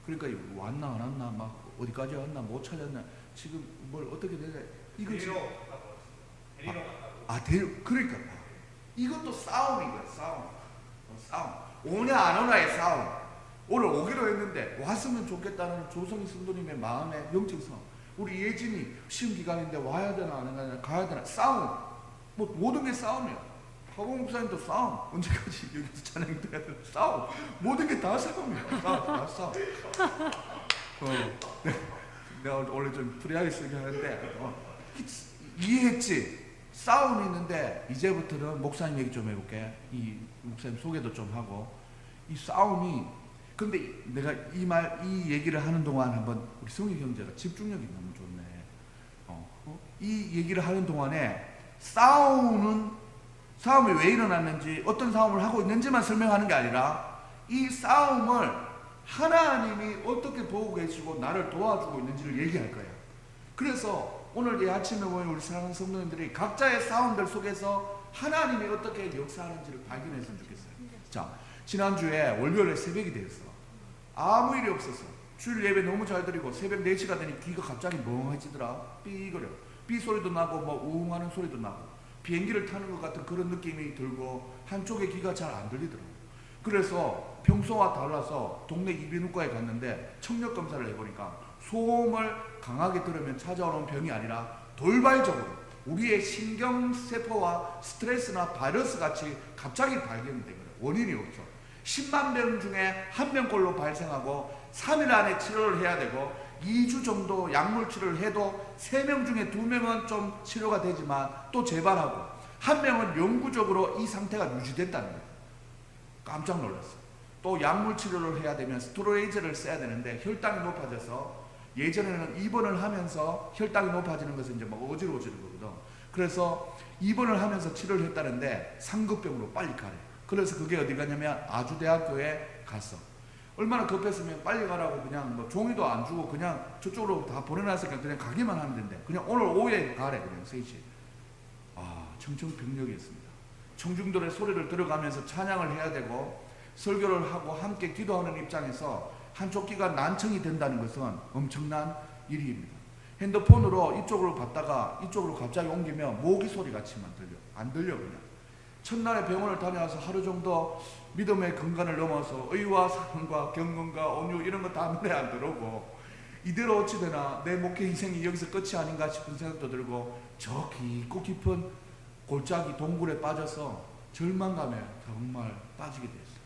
그러니까 왔나 안 왔나 막 어디까지 왔나 못 찾았나 지금 뭘 어떻게 되냐 이거 지금 그러니까 이것도 싸움인 거야. 싸움 오냐 안 오냐의 싸움. 오늘 오기로 했는데 왔으면 좋겠다는 조성희 성도님의 마음의 영적 싸움. 우리 예진이 시험 기간인데 와야 되나 안 와야 되나 가야 되나 싸움. 뭐 모든 게 싸움이야. 박원 목사님도 싸움. 언제까지 여기서 찬양돼야 되나 싸움. 모든 게 다 싸움이야. 다 싸움. 내가 원래 좀 프리하게 쓰게 하는데 이해했지? 싸움이 있는데 이제부터는 목사님 얘기 좀 해볼게. 이 목사님 소개도 좀 하고 이 싸움이 근데 내가 이 얘기를 하는 동안 한번 우리 성희 형제가 집중력이 너무 좋네. 이 얘기를 하는 동안에 싸움이 왜 일어났는지 어떤 싸움을 하고 있는지만 설명하는 게 아니라 이 싸움을 하나님이 어떻게 보고 계시고 나를 도와주고 있는지를 얘기할 거야. 그래서 오늘 이 아침에 모인 우리 사랑하는 성도님들이 각자의 싸움들 속에서 하나님이 어떻게 역사하는지를 발견했으면 좋겠어요. 자, 지난주에 월요일에 새벽이 되었어. 아무 일이 없었어. 주일 예배 너무 잘 드리고 새벽 4시가 되니 귀가 갑자기 멍해지더라. 삐거려. 비 소리도 나고 뭐 우웅하는 소리도 나고 비행기를 타는 것 같은 그런 느낌이 들고 한쪽의 귀가 잘 안 들리더라고요. 그래서 평소와 달라서 동네 이비인후과에 갔는데 청력 검사를 해보니까 소음을 강하게 들으면 찾아오는 병이 아니라 돌발적으로 우리의 신경세포와 스트레스나 바이러스 같이 갑자기 발견된 거예요. 원인이 없어. 10만 명 중에 1명꼴로 발생하고 3일 안에 치료를 해야 되고 2주 정도 약물 치료를 해도 3명 중에 2명은 좀 치료가 되지만 또 재발하고 1명은 영구적으로 이 상태가 유지됐다는 거예요. 깜짝 놀랐어요. 또 약물 치료를 해야 되면 스테로이드를 써야 되는데 혈당이 높아져서 예전에는 입원을 하면서 혈당이 높아지는 것은 이제 막 어지러워지는 거거든. 그래서 입원을 하면서 치료를 했다는데 상급병으로 빨리 가래. 그래서 그게 어디 가냐면 아주대학교에 갔어. 얼마나 급했으면 빨리 가라고 그냥 뭐 종이도 안 주고 그냥 저쪽으로 다 보내놨으니까 그냥 가기만 하면 된대. 그냥 오늘 오후에 가래 그냥 3시. 아, 청청병력이었습니다. 청중들의 소리를 들어가면서 찬양을 해야 되고 설교를 하고 함께 기도하는 입장에서 한쪽 귀가 난청이 된다는 것은 엄청난 일입니다. 핸드폰으로 이쪽으로 봤다가 이쪽으로 갑자기 옮기면 모기 소리 같이만 들려. 안 들려 그냥. 첫날에 병원을 다녀와서 하루 정도 믿음의 근간을 넘어서 의와 사랑과 경건과 온유 이런 거 다 눈에 안 들어오고 이대로 어찌 되나 내 목회 인생이 여기서 끝이 아닌가 싶은 생각도 들고 저 깊고 깊은 골짜기 동굴에 빠져서 절망감에 정말 빠지게 됐어요.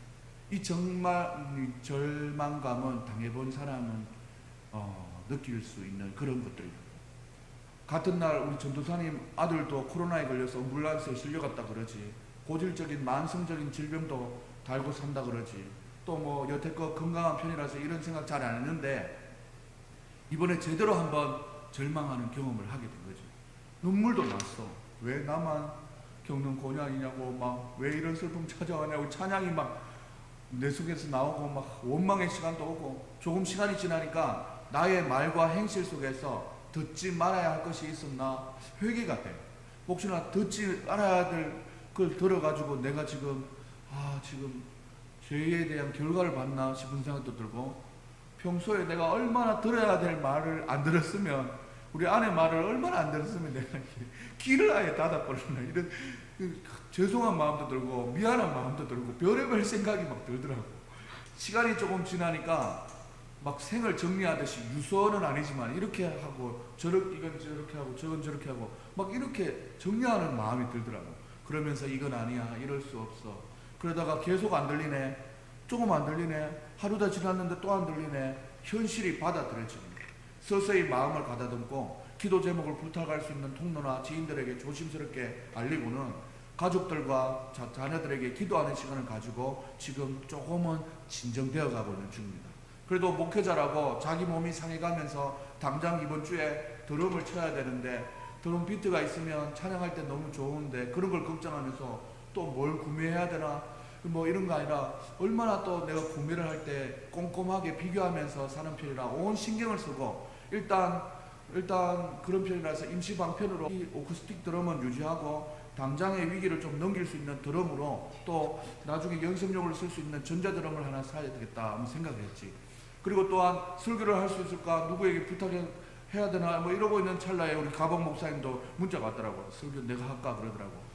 이 절망감은 당해본 사람은 느낄 수 있는 그런 것들입니다. 같은 날 우리 전도사님 아들도 코로나에 걸려서 앰뷸런스에 실려갔다 그러지. 고질적인 만성적인 질병도 달고 산다 그러지. 또 뭐 여태껏 건강한 편이라서 이런 생각 잘 안 했는데 이번에 제대로 한번 절망하는 경험을 하게 된 거죠. 눈물도 났어. 왜 나만 겪는 고난이냐고 막 왜 이런 슬픔 찾아오냐고 찬양이 막 내 속에서 나오고 막 원망의 시간도 오고 조금 시간이 지나니까 나의 말과 행실 속에서 듣지 말아야 할 것이 있었나 회개가 돼. 혹시나 듣지 말아야 될 걸 들어가지고 내가 지금 죄에 대한 결과를 받나 싶은 생각도 들고 평소에 내가 얼마나 들어야 될 말을 안 들었으면 우리 아내 말을 얼마나 안 들었으면 내가 귀를 아예 닫아버렸나 이런 죄송한 마음도 들고 미안한 마음도 들고 별의별 생각이 막 들더라고. 시간이 조금 지나니까 막 생을 정리하듯이 유서는 아니지만 이렇게 하고 이건 저렇게 하고 저건 저렇게 하고 막 이렇게 정리하는 마음이 들더라고. 그러면서 이건 아니야 이럴 수 없어. 그러다가 계속 안 들리네. 조금 안 들리네. 하루 더 지났는데 또 안 들리네. 현실이 받아들여집니다. 서서히 마음을 가다듬고 기도 제목을 부탁할 수 있는 통로나 지인들에게 조심스럽게 알리고는 가족들과 자녀들에게 기도하는 시간을 가지고 지금 조금은 진정되어 가고 있는 중입니다. 그래도 목회자라고 자기 몸이 상해가면서 당장 이번 주에 드럼을 쳐야 되는데 드럼 비트가 있으면 찬양할 때 너무 좋은데 그런 걸 걱정하면서 또 뭘 구매해야 되나 뭐 이런 거 아니라 얼마나 또 내가 구매를 할 때 꼼꼼하게 비교하면서 사는 편이라 온 신경을 쓰고 일단 그런 편이라서 임시 방편으로 이 어쿠스틱 드럼은 유지하고 당장의 위기를 좀 넘길 수 있는 드럼으로 또 나중에 연습용으로 쓸 수 있는 전자드럼을 하나 사야 되겠다 하는 생각을 했지. 그리고 또한 설교를 할 수 있을까 누구에게 부탁해야 되나 뭐 이러고 있는 찰나에 우리 가방 목사님도 문자가 왔더라고. 설교 내가 할까 그러더라고.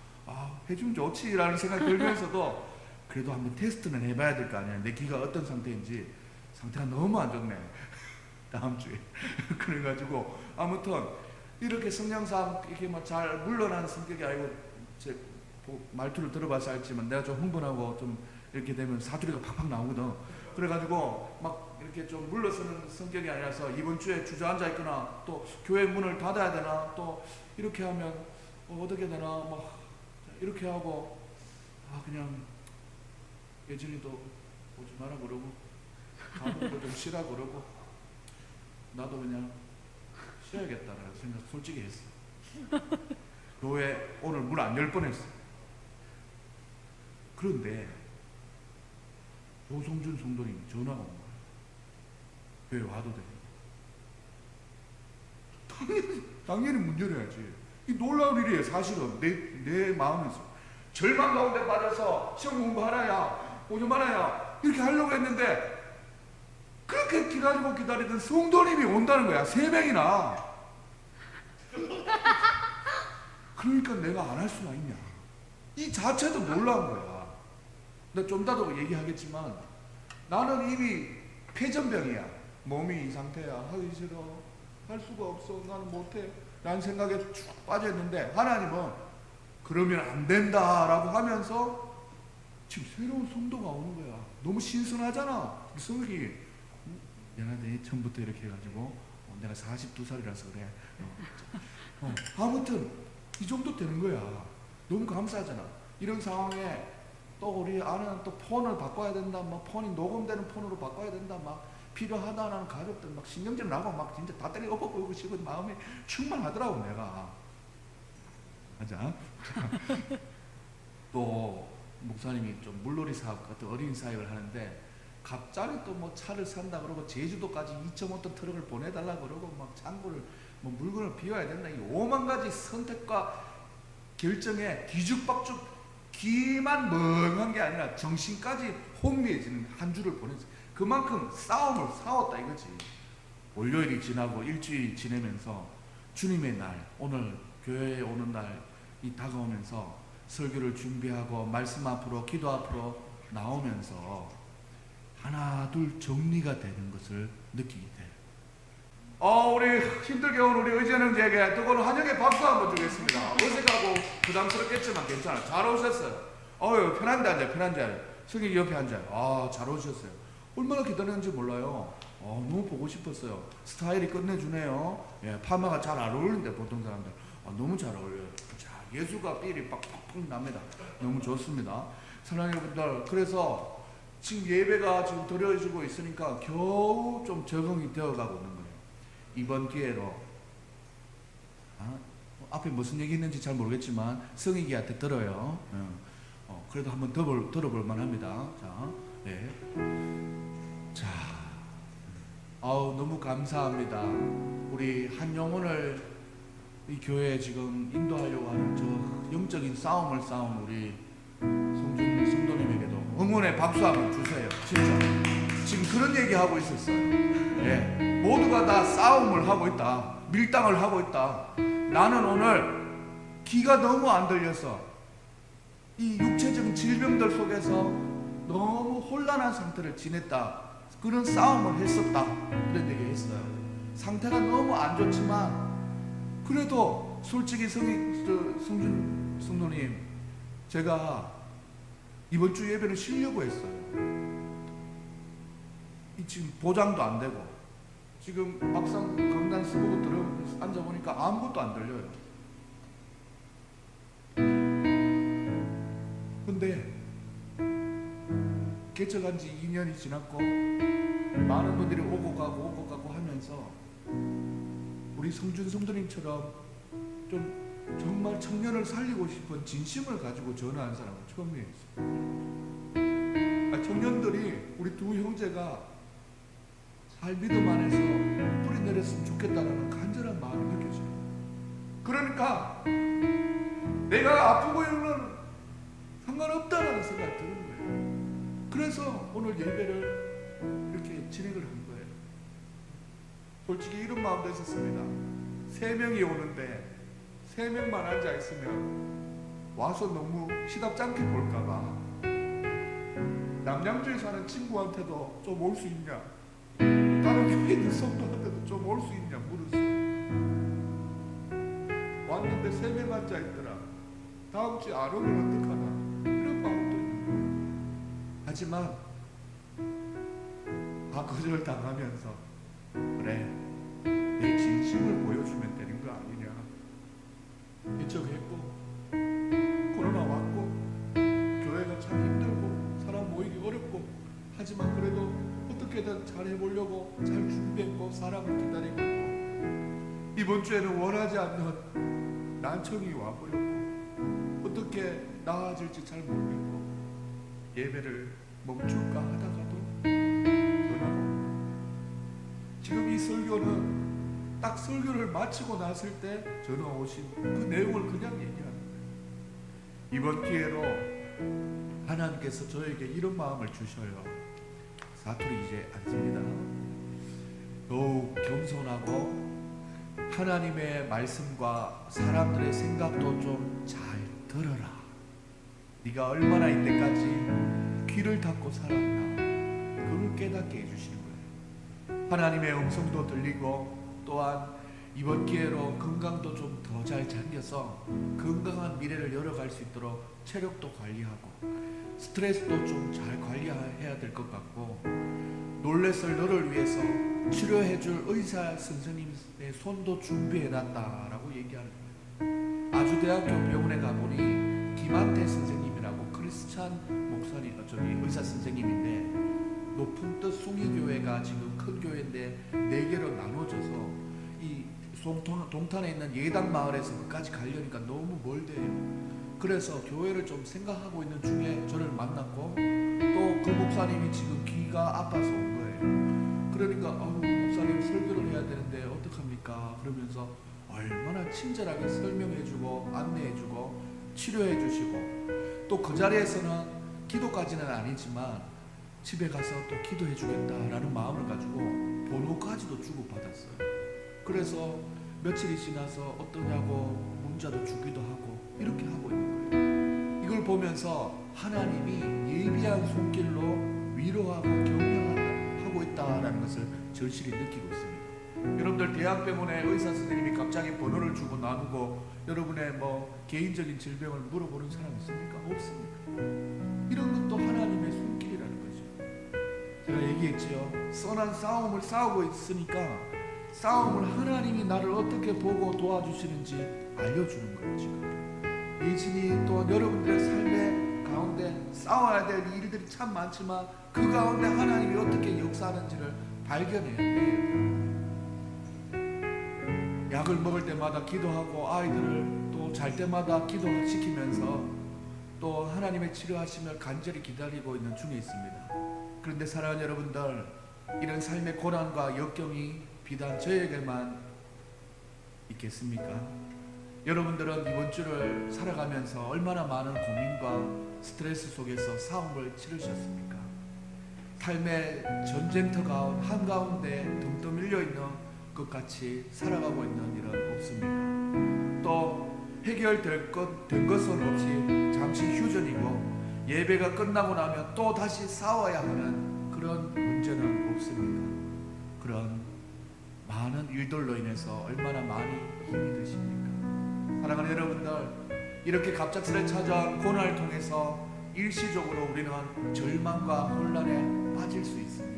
해주면 좋지라는 생각이 들면서도 그래도 한번 테스트는 해봐야 될 거 아니야. 내 귀가 어떤 상태인지. 상태가 너무 안 좋네 다음 주에. 그래가지고 아무튼 이렇게 성향상 이렇게 뭐 잘 물러나는 성격이 아니고 제 말투를 들어봐서 알지만 내가 좀 흥분하고 좀 이렇게 되면 사투리가 팍팍 나오거든. 그래가지고 막 이렇게 좀 물러서는 성격이 아니라서 이번 주에 주저앉아 있거나 또 교회 문을 닫아야 되나 또 이렇게 하면 어떻게 되나 막 이렇게 하고 그냥 예진이도 오지 마라 그러고 가복도 좀 쉬라 그러고 나도 그냥 쉬어야겠다라는 생각 솔직히 했어. 교회 오늘 문 안 열 뻔했어. 그런데 조성준 성도님 전화가 온 거야. 교회 와도 돼. 당연히 문 열어야지. 이 놀라운 일이에요. 사실은 내 마음에서 절망 가운데 빠져서 시험 공부하라야 오지 말아야 이렇게 하려고 했는데 그렇게 기다리던 성도님이 온다는 거야. 3명이나. 그러니까 내가 안 할 수가 있냐. 이 자체도 놀라운 거야. 근데 좀 이따도 얘기하겠지만 나는 이미 폐전병이야. 몸이 이 상태야. 하기 싫어. 할 수가 없어. 나는 못해. 라는 생각에 쭉 빠져있는데 하나님은 그러면 안 된다라고 하면서 지금 새로운 성도가 오는 거야. 너무 신선하잖아. 성이 미안한데 처음부터 이렇게 해가지고 내가 42살이라서 그래. 아무튼 이 정도 되는 거야. 너무 감사하잖아. 이런 상황에 또 우리 아내는 또 폰을 바꿔야 된다. 막 폰이 녹음되는 폰으로 바꿔야 된다. 막 필요하다는 가족들 막 신경질 나고 막 진짜 다 때리고 엎어보고 싶은 마음이 충만하더라고 내가. 맞아. 또 목사님이 좀 물놀이 사업 같은 어린 사역을 하는데 갑자기 또 뭐 차를 산다 그러고 제주도까지 2.5톤 트럭을 보내달라 그러고 막 창고를 뭐 물건을 비워야 된다. 이 5만 가지 선택과 결정에 뒤죽박죽 귀만 멍한 게 아니라 정신까지 혼미해지는 한 주를 보냈어. 그만큼 싸움을 싸웠다 이거지. 월요일이 지나고 일주일 지내면서 주님의 날, 오늘 교회에 오는 날이 다가오면서 설교를 준비하고 말씀 앞으로 기도 앞으로 나오면서 하나 둘 정리가 되는 것을 느끼게 돼. 우리 힘들게 온 우리 의전형제에게 뜨거운 환영의 박수 한번 주겠습니다. 어색하고 부담스럽겠지만 괜찮아. 잘 오셨어요. 편한데 앉아요. 편한데 앉아요. 성경이 옆에 앉아요. 잘 오셨어요. 얼마나 기다렸는지 몰라요. 너무 보고 싶었어요. 스타일이 끝내주네요. 예, 파마가 잘 안 어울리는데 보통 사람들 너무 잘 어울려요. 자, 예수가 삘이 빡빡빡 납니다. 너무 좋습니다. 사랑하는 여러분들, 그래서 지금 예배가 지금 드려지고 있으니까 겨우 좀 적응이 되어가고 있는 거예요. 이번 기회로 앞에 무슨 얘기 있는지 잘 모르겠지만 성익이한테 들어요. 그래도 한번 들어볼 만합니다. 자, 네. 자, 너무 감사합니다. 우리 한 영혼을 이 교회에 지금 인도하려고 하는 저 영적인 싸움을 싸운 우리 송준 성도님에게도 응원의 박수 한번 주세요. 진짜 지금 그런 얘기 하고 있었어요. 예, 모두가 다 싸움을 하고 있다. 밀당을 하고 있다. 나는 오늘 기가 너무 안 들려서 이 육체적인 질병들 속에서 너무 혼란한 상태를 지냈다. 그런 싸움을 했었다. 그런 얘기 했어요. 상태가 너무 안 좋지만 그래도 솔직히 성준 성도님, 제가 이번 주 예배를 쉬려고 했어요. 지금 보장도 안 되고 지금 막상 강단 쓰고 들어 앉아보니까 아무것도 안 들려요. 근데 개척한 지 2년이 지났고 많은 분들이 오고 가고 하면서 우리 성준 성도님처럼 좀 정말 청년을 살리고 싶은 진심을 가지고 전화한 사람은 처음이에요. 청년들이 우리 두 형제가 잘 믿음 안에서 뿌리 내렸으면 좋겠다는 간절한 마음이 느껴져요. 그러니까 내가 아프고 이런 건 상관없다라는 생각이 드는 거예요. 그래서 오늘 예배를 이렇게 진행을 한 거예요. 솔직히 이런 마음도 있었습니다. 3명이 오는데 3명만 앉아있으면 와서 너무 시답지 않게 볼까봐 남양주에 사는 친구한테도 좀 올 수 있냐, 다른 교회 있는 성도한테도 좀 올 수 있냐 물었어요. 왔는데 3명 앉아있더라. 다음 주에 안 오면 어떡하나 이런 마음도 있는 거예요. 하지만 다 거절당하면서 그래, 내 진심을 보여주면 되는 거 아니냐. 개척했고 코로나 왔고 교회가 참 힘들고 사람 모이기 어렵고 하지만 그래도 어떻게든 잘 해보려고 잘 준비했고 사람을 기다리고 있고 이번 주에는 원하지 않는 난청이 와버렸고 어떻게 나아질지 잘 모르겠고 예배를 멈출까 하다가도 전화가 옵니다. 지금 이 설교는 딱 설교를 마치고 났을 때 전화 오신 그 내용을 그냥 얘기하는 거예요. 이번 기회로 하나님께서 저에게 이런 마음을 주셔요. 사투리 이제 안 씁니다. 더욱 겸손하고 하나님의 말씀과 사람들의 생각도 좀 잘 들어라. 네가 얼마나 이때까지 귀를 닫고 살았나, 그걸 깨닫게 해주시는 거예요. 하나님의 음성도 들리고, 또한 이번 기회로 건강도 좀 더 잘 챙겨서 건강한 미래를 열어갈 수 있도록 체력도 관리하고 스트레스도 좀 잘 관리해야 될 것 같고, 놀랬을 너를 위해서 치료해줄 의사 선생님의 손도 준비해놨다라고 얘기하는 거예요. 아주대학교 병원에 가보니 김한태 선생님이라고 크리스찬 목사님, 의사 선생님인데, 높은 뜻 숭의교회가 지금 큰 교회인데 4개로 나눠져서 이 동탄에 있는 예당 마을에서 그까지 가려니까 너무 멀대요. 그래서 교회를 좀 생각하고 있는 중에 저를 만났고, 또 그 목사님이 지금 귀가 아파서 온 거예요. 그러니까 목사님 설교를 해야 되는데 어떡합니까? 그러면서 얼마나 친절하게 설명해주고 안내해주고 치료해주시고, 또 그 자리에서는 기도까지는 아니지만 집에 가서 또 기도해주겠다라는 마음을 가지고 번호까지도 주고받았어요. 그래서 며칠이 지나서 어떠냐고 문자도 주기도 하고 이렇게 하고 있는 거예요. 이걸 보면서 하나님이 예비한 손길로 위로하고 격려하고 있다라는 것을 절실히 느끼고 있습니다. 여러분들 대학병원에 의사 선생님이 갑자기 번호를 주고 나누고 여러분의 개인적인 질병을 물어보는 사람 있습니까? 없습니까? 이런 것도 하나님의 손길이라는 거죠. 제가 얘기했지요. 선한 싸움을 싸우고 있으니까 싸움을 하나님이 나를 어떻게 보고 도와주시는지 알려주는 거예요. 지금 예진이 또한 여러분들의 삶의 가운데 싸워야 될 일들이 참 많지만 그 가운데 하나님이 어떻게 역사하는지를 발견해야 돼요. 약을 먹을 때마다 기도하고 아이들을 또 잘 때마다 기도시키면서 또 하나님의 치료하심을 간절히 기다리고 있는 중에 있습니다. 그런데 사랑하는 여러분들, 이런 삶의 고난과 역경이 비단 저에게만 있겠습니까? 여러분들은 이번 주를 살아가면서 얼마나 많은 고민과 스트레스 속에서 싸움을 치르셨습니까? 삶의 전쟁터 한가운데 덤덤 밀려있는 것 같이 살아가고 있는 일은 없습니까? 또 해결될 것은 없이 잠시 휴전이고, 예배가 끝나고 나면 또 다시 싸워야 하는 그런 문제는 없습니까? 그런 많은 일들로 인해서 얼마나 많이 힘이 드십니까? 사랑하는 여러분들, 이렇게 갑작스레 찾아온 고난을 통해서 일시적으로 우리는 절망과 혼란에 빠질 수 있습니다.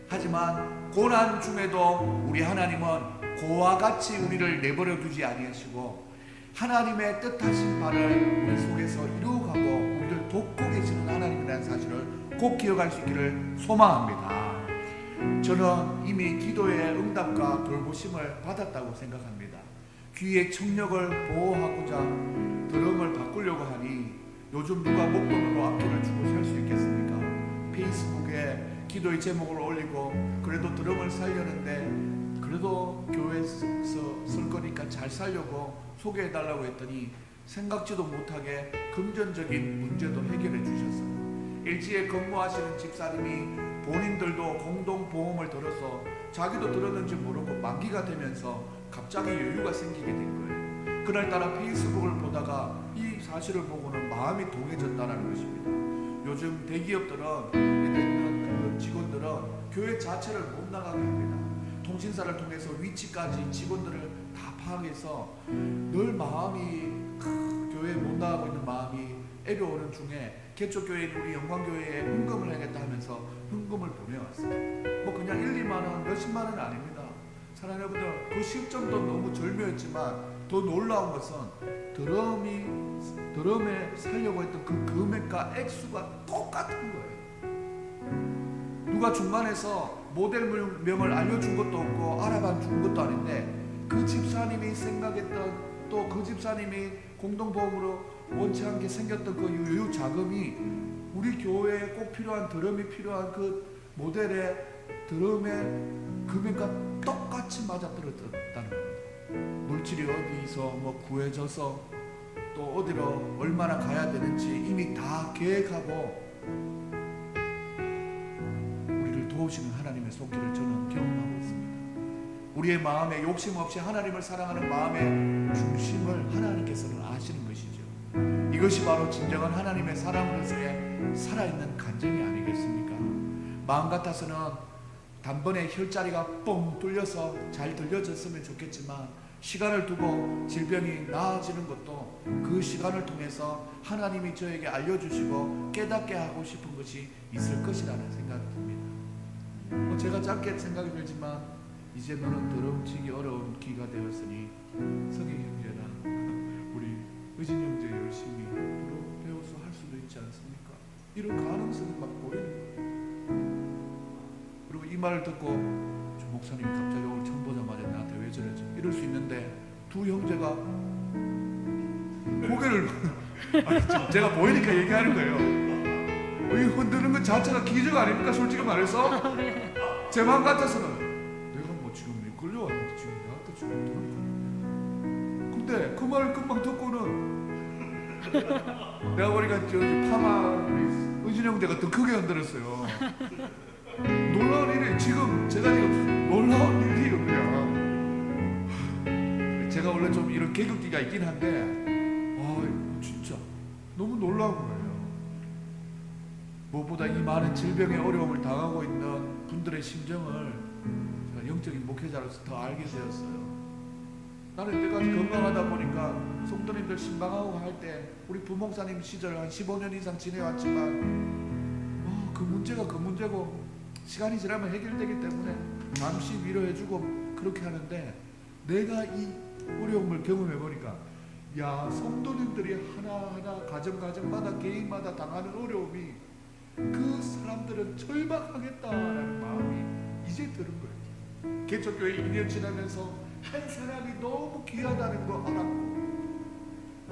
하지만 고난 중에도 우리 하나님은 고와 같이 우리를 내버려 두지 아니하시고 하나님의 뜻하신 바를 우리 속에서 이루어가고 우리를 돕고 계시는 하나님이라는 사실을 꼭 기억할 수 있기를 소망합니다. 저는 이미 기도의 응답과 돌보심을 받았다고 생각합니다. 귀의 청력을 보호하고자 드럼을 바꾸려고 하니 요즘 누가 목돈으로 악기를 주고 살 수 있겠습니까? 페이스북에 기도의 제목을 올리고 그래도 드럼을 살려는데 그래도 교회에서 쓸 거니까 잘 살려고 소개해달라고 했더니 생각지도 못하게 금전적인 문제도 해결해 주셨어요. 일지에 근무하시는 집사님이 본인들도 공동보험을 들어서 자기도 들었는지 모르고 만기가 되면서 갑자기 여유가 생기게 된 거예요. 그날따라 페이스북을 보다가 이 사실을 보고는 마음이 동해졌다는 것입니다. 요즘 대기업들은 있는 그 직원들은 교회 자체를 못 나가게 합니다. 통신사를 통해서 위치까지 직원들을 다 파악해서 늘 마음이 교회에 못 나가고 있는 마음이 애려오는 중에 개척교회인 우리 영광교회에 헌금을 하겠다 하면서 헌금을 보내왔어요. 그냥 1, 2만 원, 몇십만 원은 아닙니다. 사랑하는 여러분들, 그 시점도 너무 절묘했지만 더 놀라운 것은 드럼에 살려고 했던 그 금액과 액수가 똑같은 거예요. 누가 중간에서 모델명을 알려준 것도 없고 알아봐 준 것도 아닌데 그 집사님이 생각했던 또 그 집사님이 공동보험으로 원치 않게 생겼던 그 유효 자금이 우리 교회에 꼭 필요한 드럼이 필요한 그 모델의 드럼의 금액과 똑같이 맞아떨어졌다는 겁니다. 물질이 어디서 구해져서 또 어디로 얼마나 가야 되는지 이미 다 계획하고 우리를 도우시는 하나님의 손길을 저는 경험하고 있습니다. 우리의 마음에 욕심 없이 하나님을 사랑하는 마음의 중심을 하나님께서는 아시는 것이죠. 이것이 바로 진정한 하나님의 사랑으로서의 살아있는 간증이 아니겠습니까? 마음 같아서는 단번에 혈자리가 뻥 뚫려서 잘 들려졌으면 좋겠지만 시간을 두고 질병이 나아지는 것도 그 시간을 통해서 하나님이 저에게 알려주시고 깨닫게 하고 싶은 것이 있을 것이라는 생각이 듭니다. 제가 짧게 생각이 들지만 이제 너는 더러움치기 어려운 기가 되었으니 성희 형제나 우리 의진 형제 열심히 배워서 할 수도 있지 않습니까? 이런 가능성이 막 보이는 거예요. 그리고 이 말을 듣고 주 목사님이 갑자기 오늘 처음 보자마자 나한테 왜 저러지? 이럴 수 있는데 두 형제가 고개를 아니, 제가 보이니까 얘기하는 거예요. 이 흔드는 것 자체가 기적 아닙니까? 솔직히 말해서 제 마음 같아서는 내가 뭐 지금 끌려왔는데 지금 나한테 지금 근데 그 말을 금방 듣고는 내가 보니까 저기 파마 의진 형제가 더 크게 흔들었어요. 놀라운 일이 제가 지금 놀라운 일이에요. 그냥 제가 원래 좀 이런 개그기가 있긴 한데 진짜 너무 놀라운 거예요. 무엇보다 이 많은 질병의 어려움을 당하고 있는 분들의 심정을 제가 영적인 목회자로서 더 알게 되었어요. 나는 이때까지 건강하다 보니까 성도님들 신방하고 할 때 우리 부목사님 시절 한 15년 이상 지내왔지만 그 문제가 그 문제고 시간이 지나면 해결되기 때문에 잠시 위로해주고 그렇게 하는데 내가 이 어려움을 경험해 보니까 야, 성도님들이 하나하나 가정마다 개인마다 당하는 어려움이 그 사람들은 절박하겠다라는 마음이 이제 드는 거예요. 개척교회 2년 지나면서 한 사람이 너무 귀하다는 거 알았고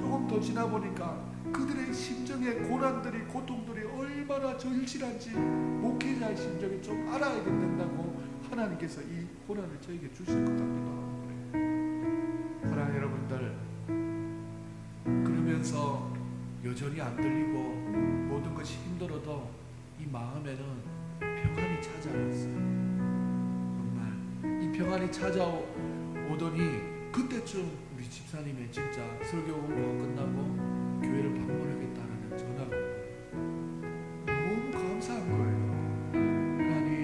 조금 더 지나보니까 그들의 심정의 고난들이 고통들이 얼마나 절실한지 목회자의 심정이 좀 알아야 된다고 하나님께서 이 고난을 저에게 주실 것 같기도 하고 그래요. 사랑하는 여러분들, 그러면서 여전히 안 들리고 모든 것이 힘들어도 이 마음에는 평안이 찾아왔어요. 정말 이 평안이 찾아오더니 그때쯤 우리 집사님의 진짜 설교 공부가 끝나고 교회를 방문하겠다라는 전화가 너무 감사한 거예요. 하나님,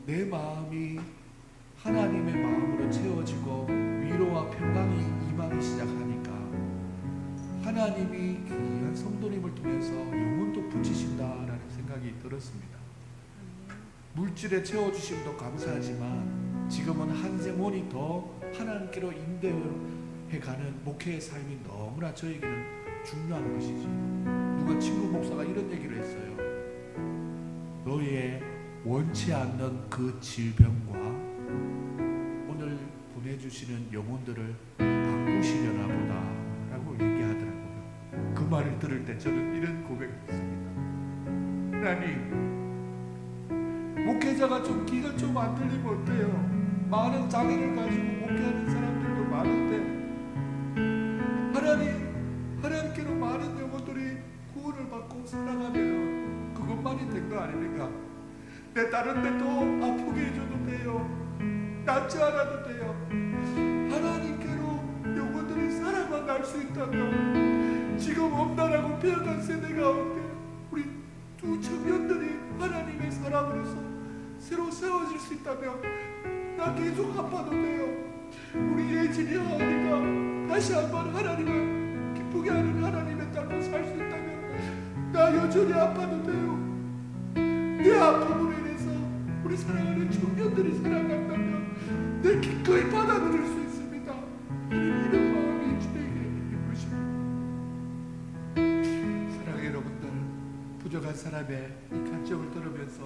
내 마음이 하나님의 마음으로 채워지고 위로와 평강이 임하기 시작하니까 하나님이 귀한 성도님을 통해서 영혼도 붙이신다라는 생각이 들었습니다. 물질에 채워주심도 감사하지만 지금은 한 생혼이 더 하나님께로 인도해가는 목회의 삶이 너무나 저에게는 중요한 것이지. 누가 친구 목사가 이런 얘기를 했어요. 너의 원치 않는 그 질병과 오늘 보내주시는 영혼들을 바꾸시려나 보다 라고 얘기하더라고요. 그 말을 들을 때 저는 이런 고백을 했습니다. 하나님, 목회자가 좀 귀가 좀 안 들리면 어때요? 많은 장애를 가지고 목회하는 사람들도 많은데 하나님께로 많은 영혼들이 구원을 받고 살아가면 그것만이 된 거 아닙니까? 내 다른 데도 아프게 해줘도 돼요. 낫지 않아도 돼요. 하나님께로 영혼들이 살아만 날 수 있다면 지금 엄난하고 배어간 세대 가운데 우리 두 청년들이 하나님의 사람으로서 새로 세워질 수 있다면 나 계속 아파도 돼요. 우리 예진이 하니까 다시 한번 하나님을 기쁘게 하는 하나님의 딸로 살 수 있다면 나 여전히 아파도 돼요. 내 아픔으로 인해서 우리 사랑하는 청년들이 살아간다면 내 기꺼이 받아들일 수 있습니다. 이런 마음이 저에게 있는 것입니다. 사랑하는 여러분들, 부족한 사람의 이 간증을 들으면서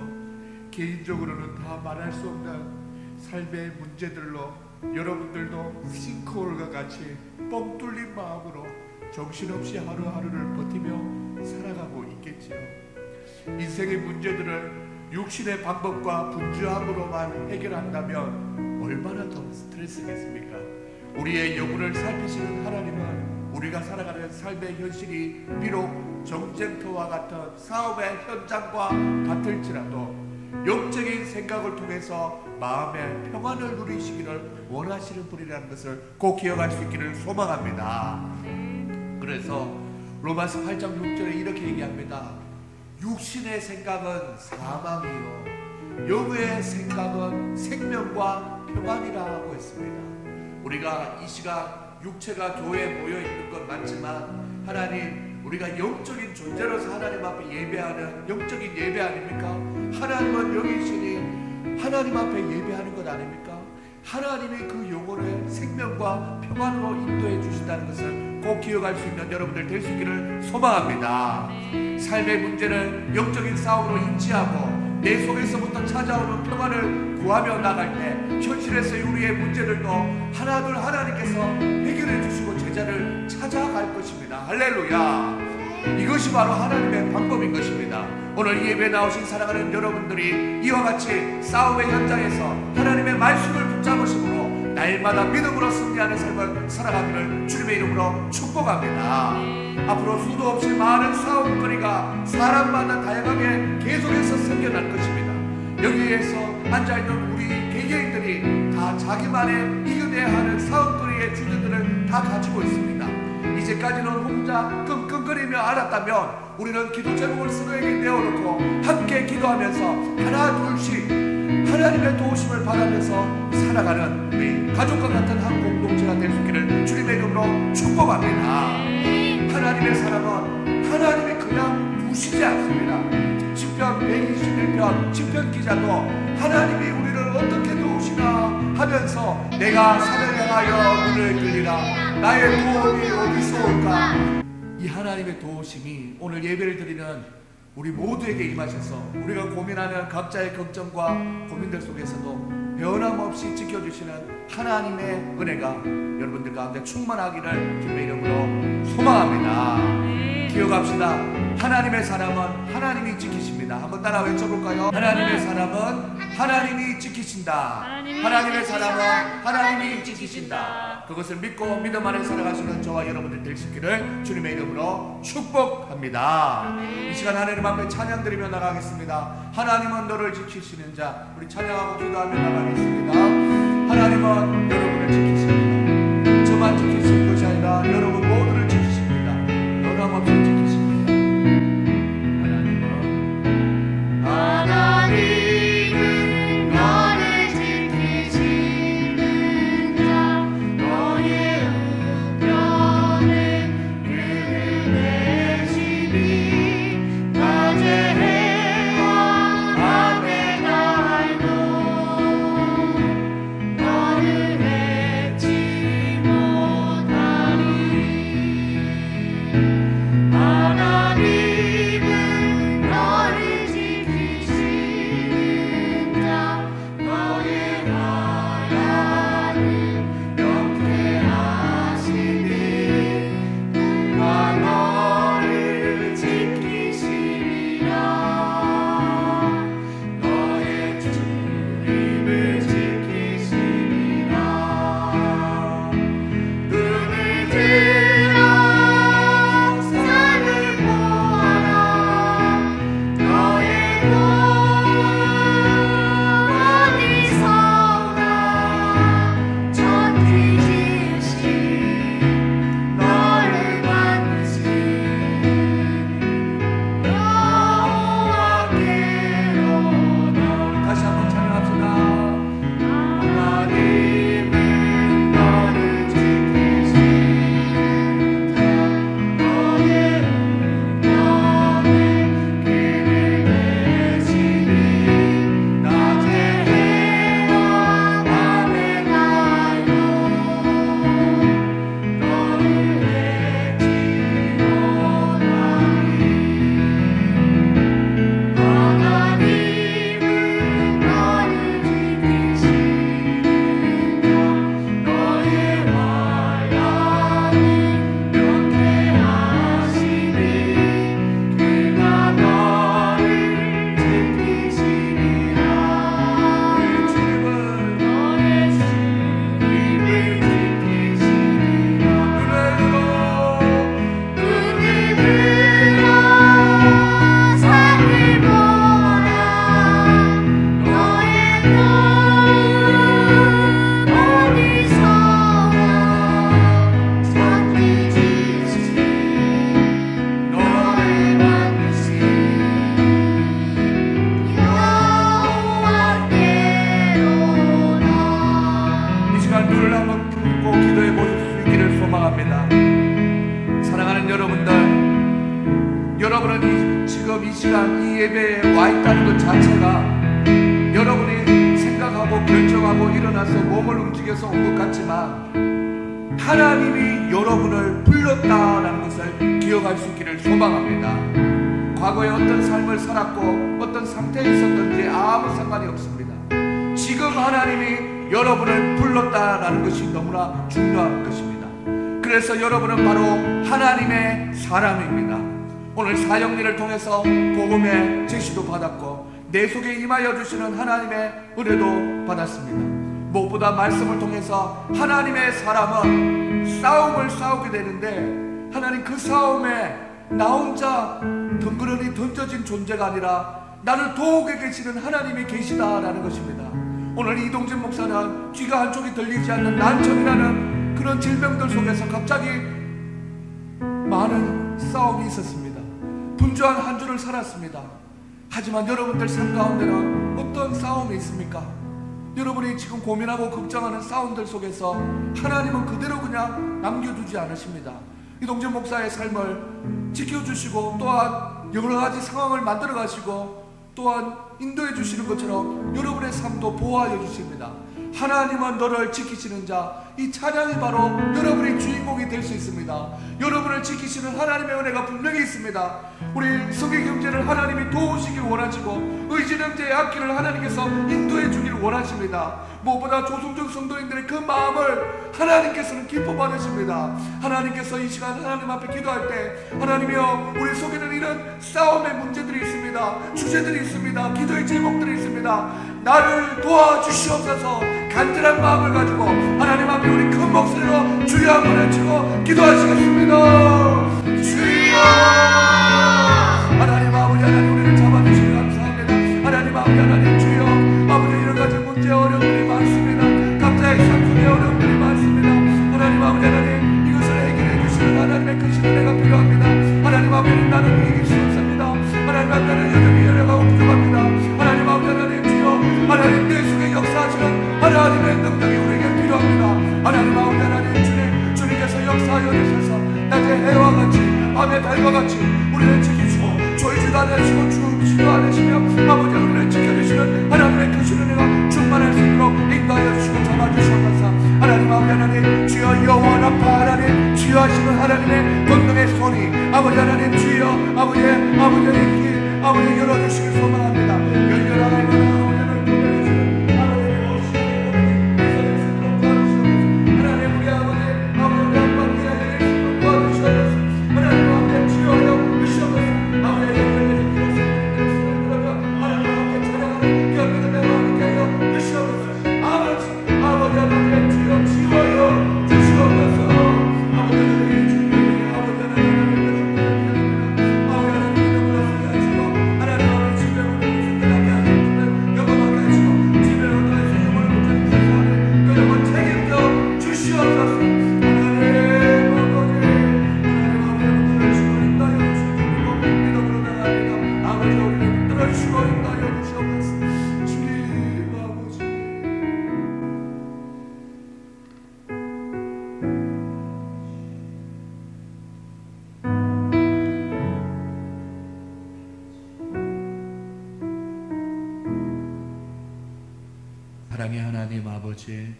개인적으로는 다 말할 수 없는 삶의 문제들로 여러분들도 싱크홀과 같이 뻥 뚫린 마음으로 정신없이 하루하루를 버티며 살아가고 있겠지요. 인생의 문제들을 육신의 방법과 분주함으로만 해결한다면 얼마나 더 스트레스겠습니까? 우리의 영혼을 살피시는 하나님은 우리가 살아가는 삶의 현실이 비록 전쟁터와 같은 사업의 현장과 같을지라도 영적인 생각을 통해서 마음의 평안을 누리시기를 원하시는 분이라는 것을 꼭 기억할 수 있기를 소망합니다. 그래서 로마서 8장 6절에 이렇게 얘기합니다. 육신의 생각은 사망이요 영의 생각은 생명과 평안이라고 했습니다. 우리가 이 시간 육체가 교회에 모여 있는 건 맞지만 하나님, 우리가 영적인 존재로서 하나님 앞에 예배하는 영적인 예배 아닙니까? 하나님은 영이시니 하나님 앞에 예배하는 것 아닙니까? 하나님이 그 영혼을 생명과 평안으로 인도해 주신다는 것을 꼭 기억할 수 있는 여러분들 될 수 있기를 소망합니다. 삶의 문제를 영적인 싸움으로 인지하고 내 속에서부터 찾아오는 평안을 구하며 나갈 때 현실에서의 우리의 문제들도 하나둘 하나님께서 해결해 주시고 제자를 찾아갈 것입니다. 할렐루야. 이것이 바로 하나님의 방법인 것입니다. 오늘 이 예배에 나오신 사랑하는 여러분들이 이와 같이 싸움의 현장에서 하나님의 말씀을 붙잡으심으로 날마다 믿음으로 승리하는 삶을 살아가기를 주님의 이름으로 축복합니다. 앞으로 수도 없이 많은 싸움거리가 사람마다 다양하게 계속해서 생겨날 것입니다. 여기에서 앉아있는 우리 개개인들이 다 자기만의 이겨내야 하는 싸움거리의 주제들을 다 가지고 있습니다. 이제까지는 혼자 끙끙거리며 알았다면 우리는 기도 제목을 서로에게 내어놓고 함께 기도하면서 하나 둘씩 하나님의 도우심을 바라면서 살아가는 우리 가족과 같은 한 공동체가 될 수 있기를 주님의 이름으로 축복합니다. 하나님의 사랑은 하나님이 그냥 두시지 않습니다. 시편 121편 시편 기자도 하나님이 우리를 어떻게 도우시나 하면서 내가 산을 향하여 눈을 들리라 나의 도움이 어디서 올까. 이 하나님의 도우심이 오늘 예배를 드리는 우리 모두에게 임하셔서 우리가 고민하는 각자의 걱정과 고민들 속에서도 변함없이 지켜주시는 하나님의 은혜가 여러분들 가운데 충만하기를 주님의 이름으로 소망합니다. 기억합시다. 하나님의 사람은 하나님이 지키십니다. 한번 따라 외쳐볼까요? 하나님의 사람은 하나님이 지키신다. 하나님의 사람은 하나님이 지키신다. 그것을 믿고 믿음 안에 살아가시는 저와 여러분들 될 수 있기를 주님의 이름으로 축복합니다. 이 시간 하나님 앞에 찬양 드리며 나가겠습니다. 하나님은 너를 지키시는 자. 우리 찬양하고 기도하며 나가겠습니다. 하나님은 여러분을 지키십니다. 저만 지키시는 것이 아니라 여러분 모두를 지키십니다. 변함없이 지키십니다. 하나님은 너를 지키시는 자 너의 우편에 그는 대신이 낮에 해와 밤에 날도 너를 해치 못하리. 시간 이 예배에 와 있다는 것 자체가 여러분이 생각하고 결정하고 일어나서 몸을 움직여서 온 것 같지만 하나님이 여러분을 불렀다라는 것을 기억할 수 있기를 소망합니다. 과거에 어떤 삶을 살았고 어떤 상태에 있었던지 아무 상관이 없습니다. 지금 하나님이 여러분을 불렀다라는 것이 너무나 중요한 것입니다. 그래서 여러분은 바로 하나님의 사람입니다. 오늘 사형리를 통해서 복음의 제시도 받았고 내 속에 임하여 주시는 하나님의 은혜도 받았습니다. 무엇보다 말씀을 통해서 하나님의 사람은 싸움을 싸우게 되는데 하나님 그 싸움에 나 혼자 덩그러니 던져진 존재가 아니라 나를 도우게 계시는 하나님이 계시다라는 것입니다. 오늘 이동진 목사는 귀가 한쪽이 들리지 않는 난청이라는 그런 질병들 속에서 갑자기 많은 싸움이 있었습니다. 분주한 한 주를 살았습니다. 하지만 여러분들 삶 가운데는 어떤 싸움이 있습니까? 여러분이 지금 고민하고 걱정하는 싸움들 속에서 하나님은 그대로 그냥 남겨두지 않으십니다. 이동진 목사의 삶을 지켜주시고 또한 여러 가지 상황을 만들어 가시고 또한 인도해 주시는 것처럼 여러분의 삶도 보호하여 주십니다. 하나님은 너를 지키시는 자, 이 찬양이 바로 여러분의 주인공이 될 수 있습니다. 여러분을 지키시는 하나님의 은혜가 분명히 있습니다. 우리 성경 형제를 하나님이 도우시길 원하시고 의진 형제의 앞길을 하나님께서 인도해 주길 원하십니다. 무엇보다 조성준 성도님들의 그 마음을 하나님께서는 기뻐 받으십니다. 하나님께서 이 시간 하나님 앞에 기도할 때 하나님이여 우리 속에는 이런 싸움의 문제들이 있습니다. 주제들이 있습니다. 기도의 제목들이 있습니다. 나를 도와주시옵소서. 간절한 마음을 가지고 하나님 앞에 우리 큰 목소리로 주여 한번 외치고 기도하시겠습니다. 주여! 하나님 아버지 하나님 우리를 잡아주시니 감사합니다. 하나님 아버지 하나님 주여 아버지 여러 가지 문제 어려움들이 많습니다. 각자의 삶 속에 어려움들이 많습니다. 하나님 아버지 하나님 이것을 해결해 주시는 하나님의 크신 은혜가 필요합니다. 하나님 아버지 나는 이길 수 없습니다. 하나님 아버지 나는 여전히 연약하고 부족합니다. 하나님 아버지 하나님 주여 하나님 내 속에 역사하시는 하나님의 능력이 우리에게 필요합니다. 하나님 아버지 하나님 주님께서 역사하여 주셔서 낮에 해와 같이 밤에 달과 같이 우리를 지키시고 조이지도 않으시고 주시도 않으시며 아버지 우리를 지켜주시는 하나님의 크신 은혜가 충만할 수 있도록 인도하여 주시고 잡아주시옵소서. 하나님 아버지 하나님 주여 영원 아빠 하나님 주여 하시는 하나님의 권능의 손이 아버지 하나님 주여 아버지의 길 아버지 열어주시길 소망합니다. 열렬한 하나님 사랑의 하나님 아버지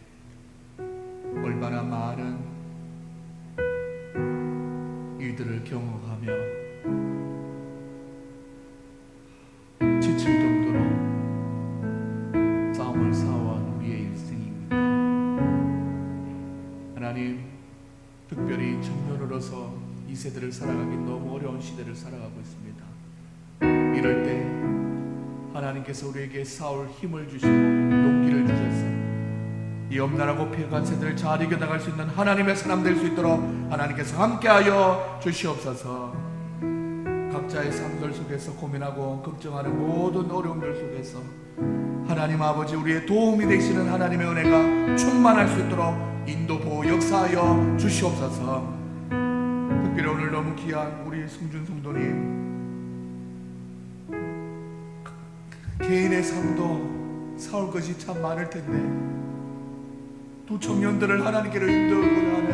얼마나 많은 일들을 경험하며 지칠 정도로 싸움을 싸워온 우리의 일생입니다. 하나님 특별히 청년으로서 이 세대를 살아가기 너무 어려운 시대를 살아가고 있습니다. 이럴 때 하나님께서 우리에게 싸울 힘을 주시고 용기를 주셔서 이 엄란하고 폐역한 세대를 잘 이겨나갈 수 있는 하나님의 사람 될 수 있도록 하나님께서 함께하여 주시옵소서. 각자의 삶들 속에서 고민하고 걱정하는 모든 어려움들 속에서 하나님 아버지 우리의 도움이 되시는 하나님의 은혜가 충만할 수 있도록 인도 보호 역사하여 주시옵소서. 특별히 오늘 너무 귀한 우리 승준 성도님 개인의 삶도 싸울 것이 참 많을 텐데 두 청년들을 하나님께로 인도하고자 하는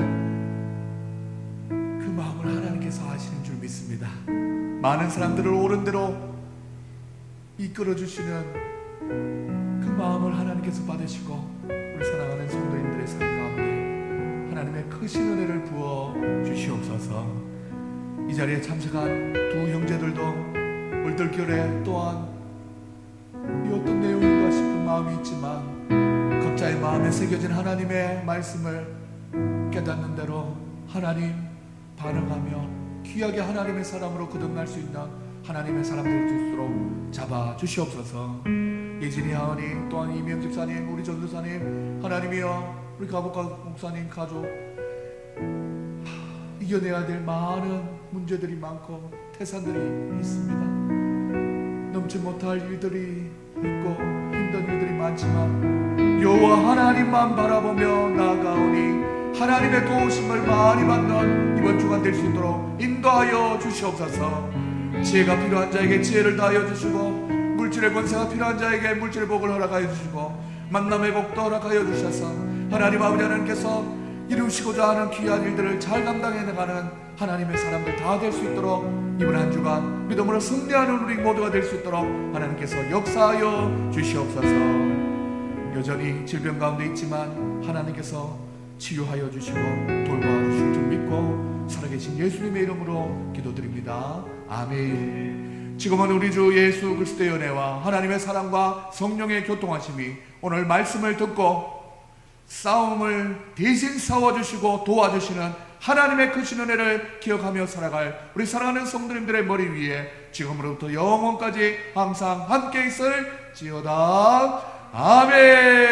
그 마음을 하나님께서 아시는 줄 믿습니다. 많은 사람들을 옳은 대로 이끌어 주시는 그 마음을 하나님께서 받으시고 우리 사랑하는 성도님들의 삶 가운데 하나님의 크신 은혜를 부어 주시옵소서. 이 자리에 참석한 두 형제들도 얼떨결에 또한 이 어떤 내용인가 싶은 마음이 있지만 각자의 마음에 새겨진 하나님의 말씀을 깨닫는 대로 하나님 반응하며 귀하게 하나님의 사람으로 거듭날 수 있는 하나님의 사람들 될수록 잡아 주시옵소서. 예진이 하은이 또한 이명 집사님, 우리 전도사님, 하나님이여 우리 가복가 목사님 가족 이겨내야 될 많은 문제들이 많고 태산들이 있습니다. 넘지 못할 일들이 있고 힘든 일들이 많지만 여호와 하나님만 바라보며 나아가오니 하나님의 도우심을 많이 받는 이번 주간 될 수 있도록 인도하여 주시옵소서. 지혜가 필요한 자에게 지혜를 다하여 주시고 물질의 권세가 필요한 자에게 물질의 복을 허락하여 주시고 만남의 복도 허락하여 주셔서 하나님 아버지 하나님께서 이루시고자 하는 귀한 일들을 잘 감당해 나가는 하나님의 사람들 다 될 수 있도록 이번 한 주간 믿음으로 승리하는 우리 모두가 될 수 있도록 하나님께서 역사하여 주시옵소서. 여전히 질병 가운데 있지만 하나님께서 치유하여 주시고 돌보아 주실 줄 믿고 살아계신 예수님의 이름으로 기도드립니다. 아멘. 지금은 우리 주 예수 그리스도의 은혜와 하나님의 사랑과 성령의 교통하심이 오늘 말씀을 듣고 싸움을 대신 싸워주시고 도와주시는 하나님의 크신 은혜를 기억하며 살아갈 우리 사랑하는 성도님들의 머리 위에 지금으로부터 영원까지 항상 함께 있을지어다. 아멘.